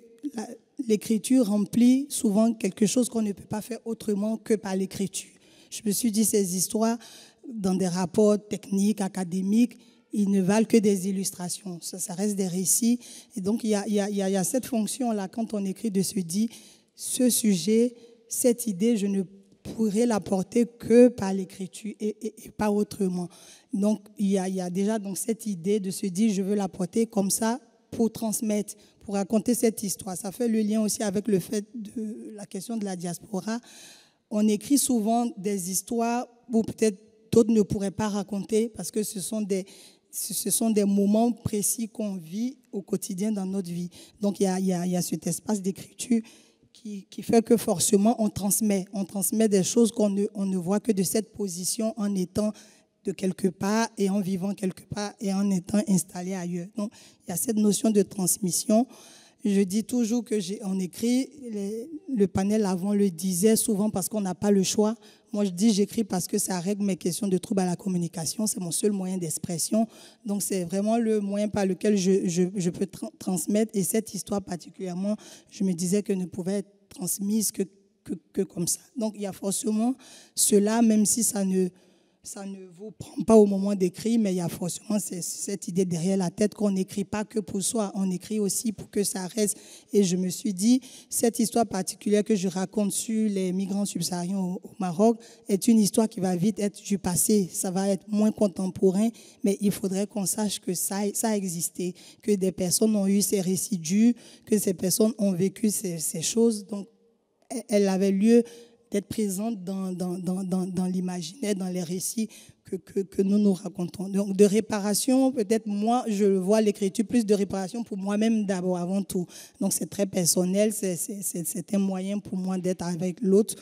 l'écriture remplit souvent quelque chose qu'on ne peut pas faire autrement que par l'écriture. Je me suis dit, ces histoires, dans des rapports techniques, académiques, ils ne valent que des illustrations. Ça reste des récits. Et donc, il y a cette fonction-là, quand on écrit, de se dire, ce sujet, cette idée, je ne pourrais l'apporter que par l'écriture et pas autrement. Donc, il y a déjà donc cette idée de se dire, je veux l'apporter comme ça pour transmettre, pour raconter cette histoire. Ça fait le lien aussi avec le fait de la question de la diaspora. On écrit souvent des histoires où peut-être d'autres ne pourraient pas raconter parce que ce sont des moments précis qu'on vit au quotidien dans notre vie. Donc, il y a cet espace d'écriture qui fait que forcément on transmet des choses qu'on ne voit que de cette position en étant de quelque part et en vivant quelque part et en étant installé ailleurs. Donc, il y a cette notion de transmission. Je dis toujours que on écrit, le panel avant le disait souvent parce qu'on n'a pas le choix. Moi, je dis j'écris parce que ça règle mes questions de troubles à la communication. C'est mon seul moyen d'expression. Donc, c'est vraiment le moyen par lequel je peux transmettre. Et cette histoire particulièrement, je me disais qu'elle ne pouvait être transmise que comme ça. Donc, il y a forcément cela, même si ça ne vous prend pas au moment d'écrire, mais il y a forcément cette idée derrière la tête qu'on n'écrit pas que pour soi, on écrit aussi pour que ça reste. Et je me suis dit, cette histoire particulière que je raconte sur les migrants subsahariens au Maroc est une histoire qui va vite être du passé, ça va être moins contemporain, mais il faudrait qu'on sache que ça a existé, que des personnes ont eu ces récits durs, que ces personnes ont vécu ces choses. Donc, elle avait lieu d'être présente dans l'imaginaire, dans les récits que nous racontons. Donc, de réparation, peut-être moi, je vois l'écriture plus de réparation pour moi-même d'abord, avant tout. Donc, c'est très personnel, c'est un moyen pour moi d'être avec l'autre.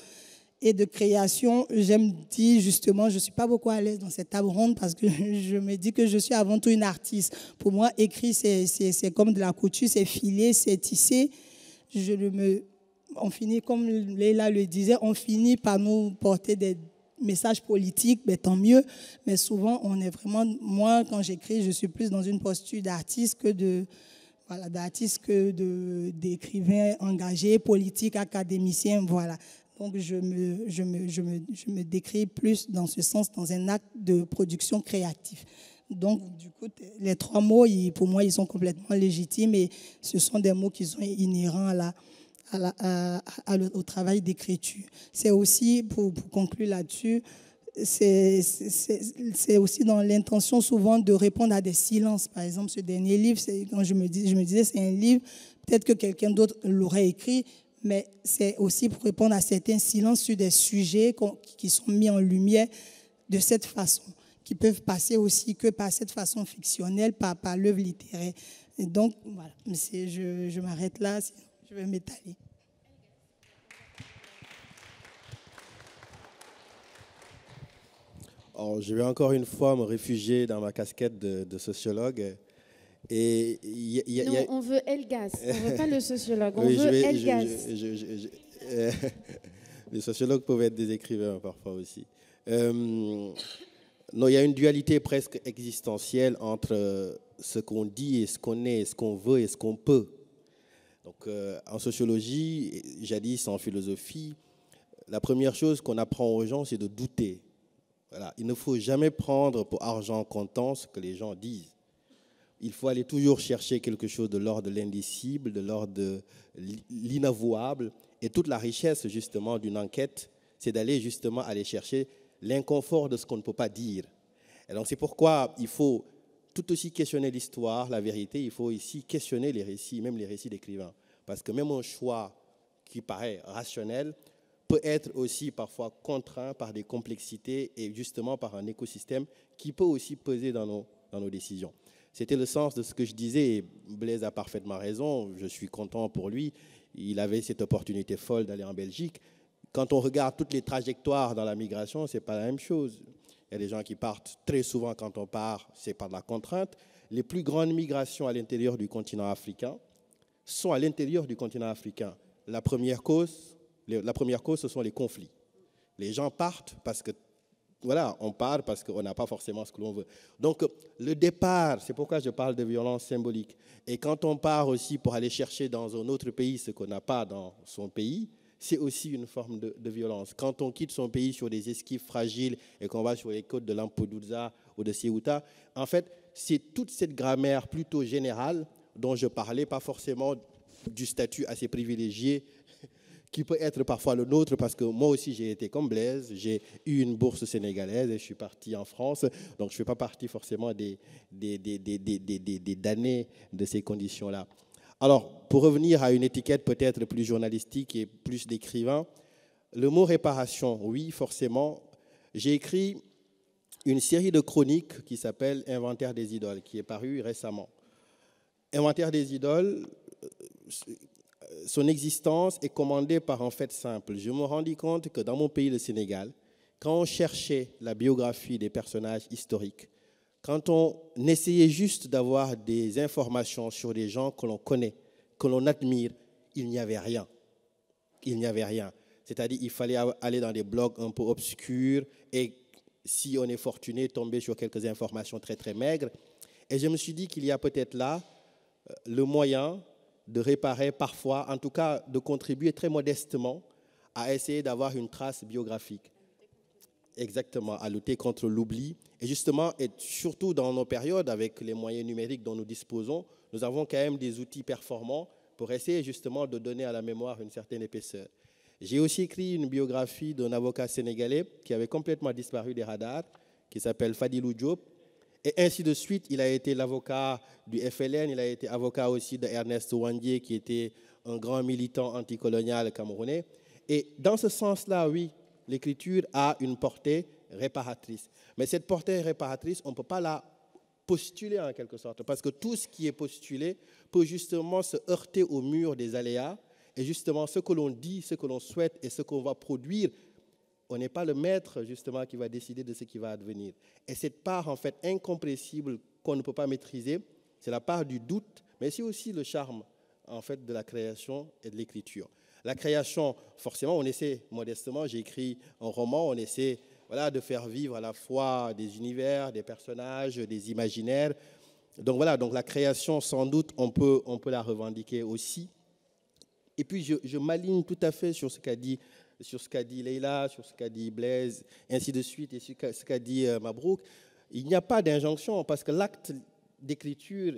Et de création, j'aime dire justement, je ne suis pas beaucoup à l'aise dans cette table ronde parce que je me dis que je suis avant tout une artiste. Pour moi, écrire, c'est comme de la couture, c'est filer, c'est tisser. On finit, comme Leila le disait, on finit par nous porter des messages politiques, mais tant mieux. Mais souvent, on est vraiment, moi, quand j'écris, je suis plus dans une posture d'artiste que d'écrivain engagé, politique, académicien, voilà. Donc, je me décris plus dans ce sens, dans un acte de production créative. Donc, du coup, les trois mots, pour moi, ils sont complètement légitimes et ce sont des mots qui sont inhérents au travail d'écriture. C'est aussi, pour conclure là-dessus, c'est aussi dans l'intention souvent de répondre à des silences. Par exemple, ce dernier livre, quand je me disais, c'est un livre, peut-être que quelqu'un d'autre l'aurait écrit, mais c'est aussi pour répondre à certains silences sur des sujets qui sont mis en lumière de cette façon, qui peuvent passer aussi que par cette façon fictionnelle, par l'œuvre littéraire. Et donc, voilà, je m'arrête là. Je vais m'étaler. Alors, je vais encore une fois me réfugier dans ma casquette de sociologue. Et non, on veut Elgas, on ne veut pas le sociologue, on veut Elgas. Les sociologues peuvent être des écrivains parfois aussi. Non, il y a une dualité presque existentielle entre ce qu'on dit et ce qu'on est, ce qu'on veut et ce qu'on peut. Donc, en sociologie, jadis en philosophie, la première chose qu'on apprend aux gens, c'est de douter. Voilà. Il ne faut jamais prendre pour argent comptant ce que les gens disent. Il faut aller toujours chercher quelque chose de l'ordre de l'indicible, de l'ordre de l'inavouable. Et toute la richesse, justement, d'une enquête, c'est d'aller justement aller chercher l'inconfort de ce qu'on ne peut pas dire. Et donc, c'est pourquoi il faut tout aussi questionner l'histoire, la vérité. Il faut ici questionner les récits, même les récits d'écrivains. Parce que même un choix qui paraît rationnel peut être aussi parfois contraint par des complexités et justement par un écosystème qui peut aussi peser dans nos décisions. C'était le sens de ce que je disais, et Blaise a parfaitement raison, je suis content pour lui, il avait cette opportunité folle d'aller en Belgique. Quand on regarde toutes les trajectoires dans la migration, ce n'est pas la même chose. Il y a des gens qui partent très souvent quand on part, c'est par de la contrainte. Les plus grandes migrations à l'intérieur du continent africain sont à l'intérieur du continent africain. La première cause, ce sont les conflits. Les gens partent parce que, voilà, on part parce qu'on n'a pas forcément ce que l'on veut. Donc, le départ, c'est pourquoi je parle de violence symbolique. Et quand on part aussi pour aller chercher dans un autre pays ce qu'on n'a pas dans son pays, c'est aussi une forme de violence. Quand on quitte son pays sur des esquifs fragiles et qu'on va sur les côtes de Lampedusa ou de Ceuta, en fait, c'est toute cette grammaire plutôt générale dont je parlais, pas forcément du statut assez privilégié qui peut être parfois le nôtre, parce que moi aussi j'ai été comme Blaise, j'ai eu une bourse sénégalaise et je suis parti en France, donc je ne fais pas partie forcément des damnés de ces conditions-là. Alors, pour revenir à une étiquette peut-être plus journalistique et plus d'écrivain, le mot réparation, oui, forcément. J'ai écrit une série de chroniques qui s'appelle Inventaire des idoles, qui est paru récemment. Inventaire des idoles, son existence est commandée par un fait simple. Je me rendis compte que dans mon pays, le Sénégal, quand on cherchait la biographie des personnages historiques, quand on essayait juste d'avoir des informations sur des gens que l'on connaît, que l'on admire, il n'y avait rien. Il n'y avait rien. C'est-à-dire qu'il fallait aller dans des blogs un peu obscurs et, si on est fortuné, tomber sur quelques informations très, très maigres. Et je me suis dit qu'il y a peut-être là le moyen de réparer parfois, en tout cas de contribuer très modestement à essayer d'avoir une trace biographique. Exactement, à lutter contre l'oubli. Et justement, et surtout dans nos périodes, avec les moyens numériques dont nous disposons, nous avons quand même des outils performants pour essayer justement de donner à la mémoire une certaine épaisseur. J'ai aussi écrit une biographie d'un avocat sénégalais qui avait complètement disparu des radars, qui s'appelle Fadilou Diop. Et ainsi de suite, il a été l'avocat du FLN, il a été avocat aussi de Ernest Ouandié, qui était un grand militant anticolonial camerounais. Et dans ce sens-là, oui, l'écriture a une portée réparatrice. Mais cette portée réparatrice, on ne peut pas la postuler en quelque sorte, parce que tout ce qui est postulé peut justement se heurter au mur des aléas, et justement ce que l'on dit, ce que l'on souhaite et ce qu'on va produire, on n'est pas le maître justement qui va décider de ce qui va advenir. Et cette part en fait incompressible qu'on ne peut pas maîtriser, c'est la part du doute, mais c'est aussi le charme en fait de la création et de l'écriture. La création, forcément, on essaie modestement, j'ai écrit un roman, on essaie de faire vivre à la fois des univers, des personnages, des imaginaires. Donc voilà, donc la création, sans doute, on peut la revendiquer aussi. Et puis je m'aligne tout à fait sur ce qu'a dit Leïla, sur ce qu'a dit Blaise, ainsi de suite, et sur ce qu'a dit Mabrouk. Il n'y a pas d'injonction, parce que l'acte d'écriture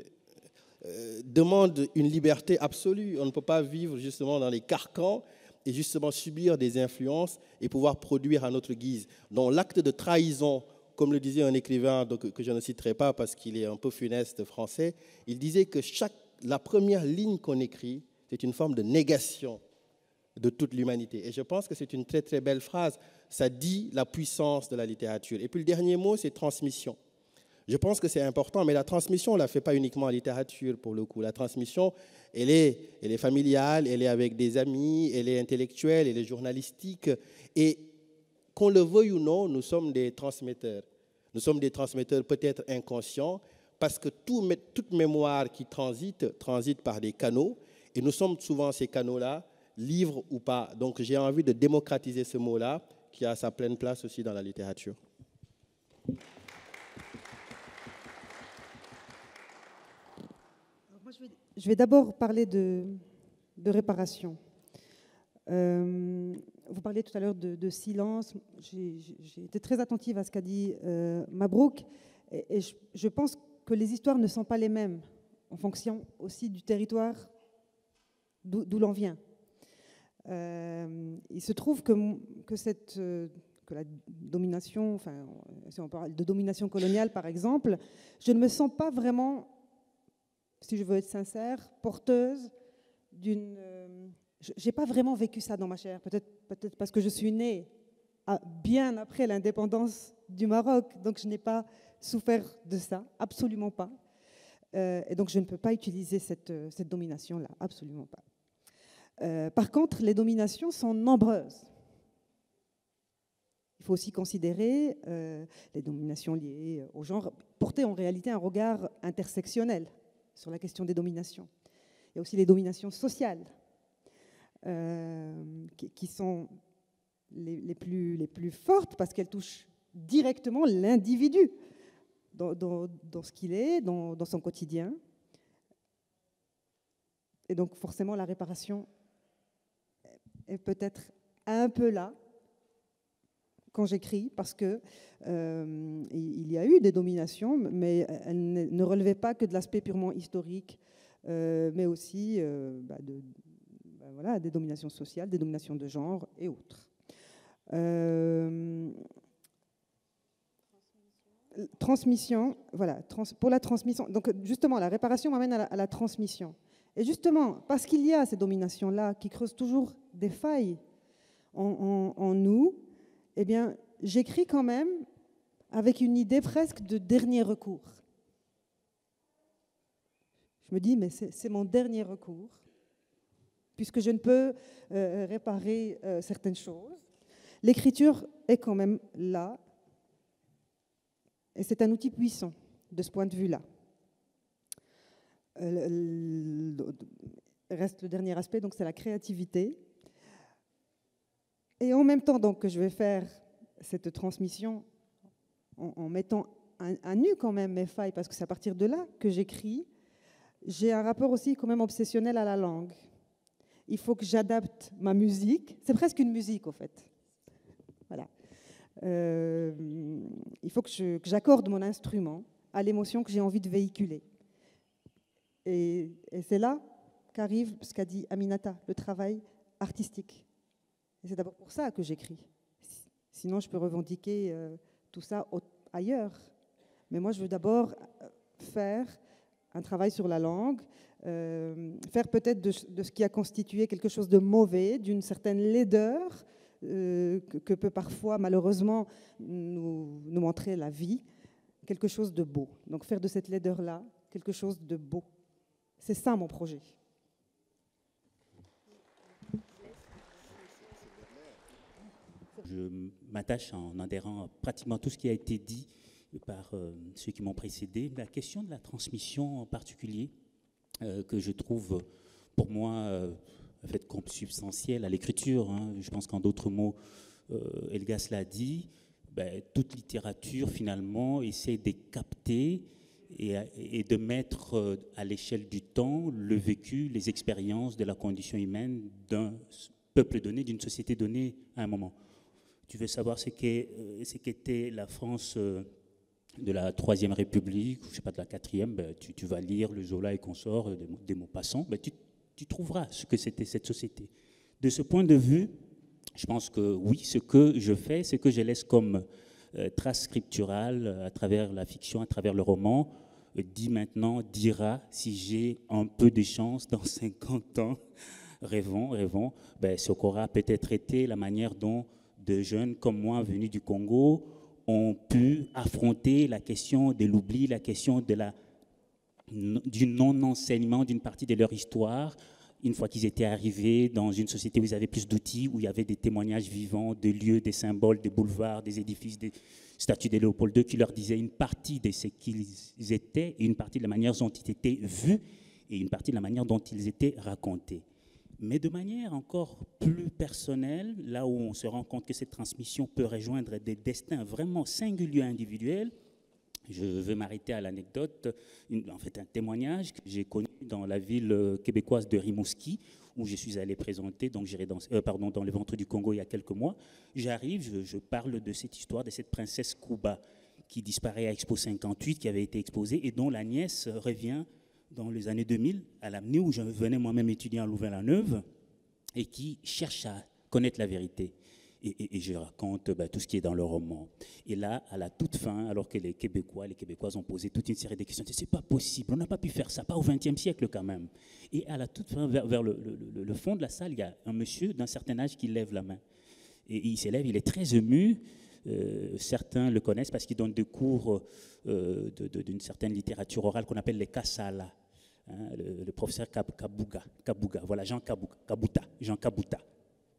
demande une liberté absolue. On ne peut pas vivre justement dans les carcans et justement subir des influences et pouvoir produire à notre guise. Donc l'acte de trahison, comme le disait un écrivain que je ne citerai pas parce qu'il est un peu funeste français, il disait que la première ligne qu'on écrit, c'est une forme de négation de toute l'humanité. Et je pense que c'est une très très belle phrase. Ça dit la puissance de la littérature. Et puis le dernier mot, c'est transmission. Je pense que c'est important, mais la transmission, on ne la fait pas uniquement en littérature, pour le coup. La transmission, elle est familiale, elle est avec des amis, elle est intellectuelle, elle est journalistique. Et qu'on le veuille ou non, nous sommes des transmetteurs. Nous sommes des transmetteurs peut-être inconscients, parce que toute mémoire qui transite par des canaux, et nous sommes souvent ces canaux-là, livres ou pas. Donc j'ai envie de démocratiser ce mot-là, qui a sa pleine place aussi dans la littérature. Je vais d'abord parler de réparation. Vous parliez tout à l'heure de silence. J'ai été très attentive à ce qu'a dit Mabrouk. Et je pense que les histoires ne sont pas les mêmes en fonction aussi du territoire d'où l'on vient. Il se trouve que la domination, enfin, si on parle de domination coloniale par exemple, je ne me sens pas vraiment, si je veux être sincère, porteuse d'une Je n'ai pas vraiment vécu ça dans ma chair, peut-être parce que je suis née bien après l'indépendance du Maroc, donc je n'ai pas souffert de ça, absolument pas. Et donc je ne peux pas utiliser cette domination-là, absolument pas. Par contre, les dominations sont nombreuses. Il faut aussi considérer les dominations liées au genre, porter en réalité un regard intersectionnel sur la question des dominations. Il y a aussi les dominations sociales, qui sont les plus fortes parce qu'elles touchent directement l'individu dans ce qu'il est, dans son quotidien. Et donc forcément la réparation est peut-être un peu là quand j'écris, parce que il y a eu des dominations, mais elles ne relevaient pas que de l'aspect purement historique, mais aussi voilà, des dominations sociales, des dominations de genre et autres. Transmission, voilà, pour la transmission. Donc justement, la réparation m'amène à la transmission. Et justement, parce qu'il y a ces dominations-là qui creusent toujours des failles en nous, eh bien, j'écris quand même avec une idée presque de dernier recours. Je me dis, mais c'est mon dernier recours, puisque je ne peux réparer certaines choses. L'écriture est quand même là, et c'est un outil puissant de ce point de vue-là. Reste le dernier aspect, donc c'est la créativité. Et en même temps donc, que je vais faire cette transmission en mettant à nu quand même mes failles, parce que c'est à partir de là que j'écris, j'ai un rapport aussi quand même obsessionnel à la langue. Il faut que j'adapte ma musique, c'est presque une musique en fait. Voilà. Il faut que j'accorde mon instrument à l'émotion que j'ai envie de véhiculer. Et c'est là qu'arrive ce qu'a dit Aminata, le travail artistique. Et c'est d'abord pour ça que j'écris. Sinon, je peux revendiquer tout ça ailleurs. Mais moi, je veux d'abord faire un travail sur la langue, faire peut-être de ce qui a constitué quelque chose de mauvais, d'une certaine laideur, que peut parfois, malheureusement, nous montrer la vie, quelque chose de beau. Donc faire de cette laideur-là quelque chose de beau. C'est ça mon projet. Je m'attache en adhérant à pratiquement tout ce qui a été dit par ceux qui m'ont précédé. La question de la transmission en particulier, que je trouve pour moi en fait consubstantielle à l'écriture. Hein. Je pense qu'en d'autres mots, Elgas l'a dit, toute littérature finalement essaie de capter et de mettre à l'échelle du temps le vécu, les expériences de la condition humaine d'un peuple donné, d'une société donnée à un moment. Tu veux savoir ce qu'était la France de la Troisième République, ou je ne sais pas, de la Quatrième, tu vas lire le Zola et consorts, des Maupassant, tu trouveras ce que c'était cette société. De ce point de vue, je pense que oui, ce que je fais, ce que je laisse comme trace scripturale à travers la fiction, à travers le roman, dira, si j'ai un peu de chance dans 50 ans, rêvons, ce qu'aura peut-être été la manière dont de jeunes comme moi venus du Congo ont pu affronter la question de l'oubli, la question du non-enseignement d'une partie de leur histoire, une fois qu'ils étaient arrivés dans une société où ils avaient plus d'outils, où il y avait des témoignages vivants, des lieux, des symboles, des boulevards, des édifices, des statues de Léopold II qui leur disaient une partie de ce qu'ils étaient et une partie de la manière dont ils étaient vus et une partie de la manière dont ils étaient racontés. Mais de manière encore plus personnelle, là où on se rend compte que cette transmission peut rejoindre des destins vraiment singuliers, individuels, je vais m'arrêter à l'anecdote, en fait un témoignage que j'ai connu dans la ville québécoise de Rimouski, où je suis allé présenter, donc j'irai dans le ventre du Congo il y a quelques mois. J'arrive, je parle de cette histoire de cette princesse Kuba qui disparaît à Expo 58, qui avait été exposée et dont la nièce revient dans les années 2000, à l'amener où je venais moi-même étudier en Louvain-la-Neuve et qui cherche à connaître la vérité. Et je raconte tout ce qui est dans le roman. Et là, à la toute fin, alors que les Québécoises ont posé toute une série de questions, c'est pas possible, on n'a pas pu faire ça, pas au XXe siècle quand même. Et à la toute fin, vers le fond de la salle, il y a un monsieur d'un certain âge qui lève la main. Et il s'élève, il est très ému. Certains le connaissent parce qu'il donne des cours d'une certaine littérature orale qu'on appelle les Kassala. Hein, le professeur Kabuga, voilà, Jean Kabuta.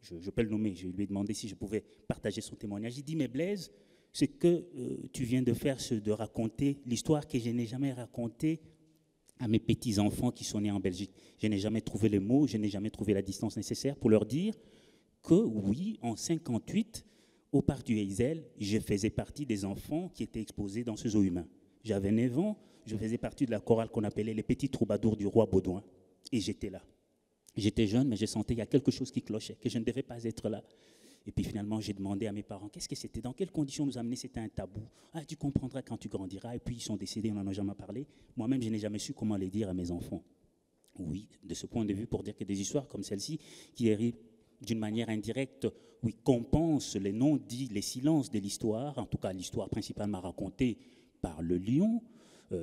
Je peux le nommer, je lui ai demandé si je pouvais partager son témoignage. Il dit, mais Blaise, ce que tu viens de faire, c'est de raconter l'histoire que je n'ai jamais racontée à mes petits-enfants qui sont nés en Belgique. Je n'ai jamais trouvé les mots, je n'ai jamais trouvé la distance nécessaire pour leur dire que oui, en 1958, au parc du Heysel, je faisais partie des enfants qui étaient exposés dans ce zoo humain. J'avais 9 ans, je faisais partie de la chorale qu'on appelait les petits troubadours du roi Baudouin, et j'étais là. J'étais jeune, mais je sentais qu'il y a quelque chose qui clochait, que je ne devais pas être là. Et puis finalement, j'ai demandé à mes parents, qu'est-ce que c'était, dans quelles conditions nous amener, c'était un tabou. Ah, tu comprendras quand tu grandiras. Et puis ils sont décédés, on n'en a jamais parlé. Moi-même, je n'ai jamais su comment les dire à mes enfants. Oui, de ce point de vue, pour dire que des histoires comme celle-ci, qui arrivent d'une manière indirecte, oui, compensent les non-dits, les silences de l'histoire, en tout cas l'histoire principalement racontée par le lion.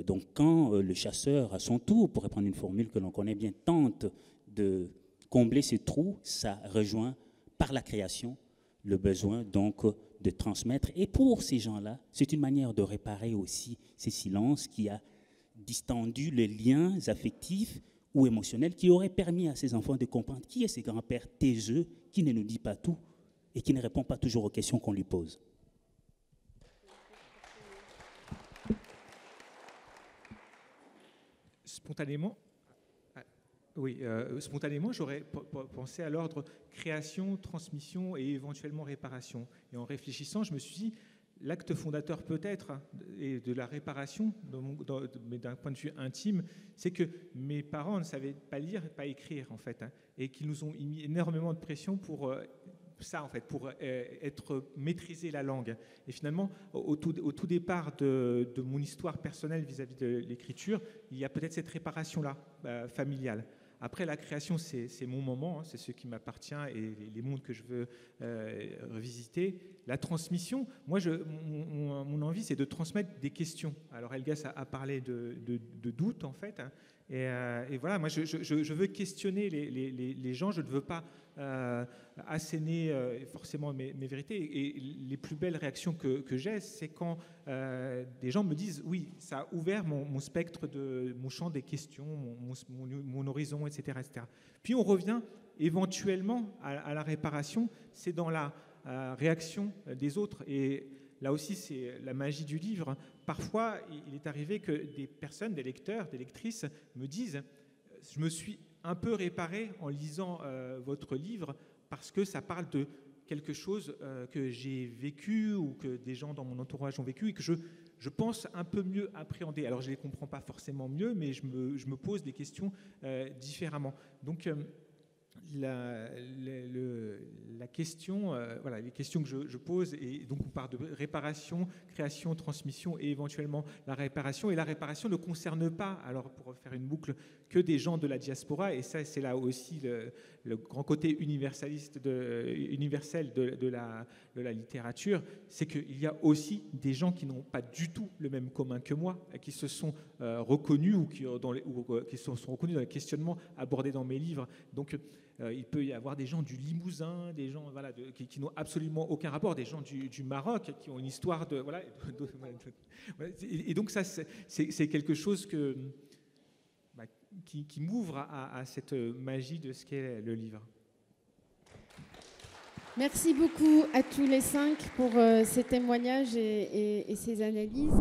Donc quand le chasseur, à son tour, pour reprendre une formule que l'on connaît bien, tente de combler ces trous, ça rejoint par la création le besoin donc de transmettre. Et pour ces gens-là, c'est une manière de réparer aussi ces silences qui a distendu les liens affectifs ou émotionnels qui auraient permis à ces enfants de comprendre qui est ce grand-père taiseux qui ne nous dit pas tout et qui ne répond pas toujours aux questions qu'on lui pose. Spontanément, j'aurais pensé à l'ordre création, transmission et éventuellement réparation. Et en réfléchissant, je me suis dit, l'acte fondateur peut-être et de la réparation, mais d'un point de vue intime, c'est que mes parents ne savaient pas lire, pas écrire en fait, et qu'ils nous ont mis énormément de pression pour ça en fait, pour maîtriser la langue. Et finalement, au tout départ de mon histoire personnelle vis-à-vis de l'écriture, il y a peut-être cette réparation-là, familiale. Après, la création, c'est mon moment, c'est ce qui m'appartient et les mondes que je veux revisiter. La transmission, moi, mon envie, c'est de transmettre des questions. Alors, Elgas a parlé de doute, en fait. Et voilà, moi, je veux questionner les gens. Je ne veux pas asséner forcément mes vérités. Et les plus belles réactions que j'ai, c'est quand des gens me disent « Oui, ça a ouvert mon spectre, mon champ des questions, mon horizon, etc., etc. » Puis on revient éventuellement à la réparation. C'est dans la réaction des autres. Et là aussi, c'est la magie du livre. Parfois, il est arrivé que des personnes, des lecteurs, des lectrices me disent « Je me suis un peu réparé en lisant votre livre parce que ça parle de quelque chose que j'ai vécu ou que des gens dans mon entourage ont vécu et que je pense un peu mieux appréhender. Alors, je ne les comprends pas forcément mieux, mais je me pose des questions différemment. » Donc, la question, voilà, les questions que je pose, et donc on parle de réparation, création, transmission et éventuellement la réparation. Et la réparation ne concerne pas, alors pour faire une boucle, que des gens de la diaspora. Et ça, c'est là aussi le grand côté universel de la littérature, c'est qu'il y a aussi des gens qui n'ont pas du tout le même commun que moi, qui se sont reconnus ou qui sont reconnus dans les questionnements abordés dans mes livres. Donc, il peut y avoir des gens du Limousin, des gens voilà, qui n'ont absolument aucun rapport, des gens du Maroc qui ont une histoire de... Voilà, et donc ça, c'est quelque chose qui m'ouvre à cette magie de ce qu'est le livre. Merci beaucoup à tous les 5 pour ces témoignages et ces analyses.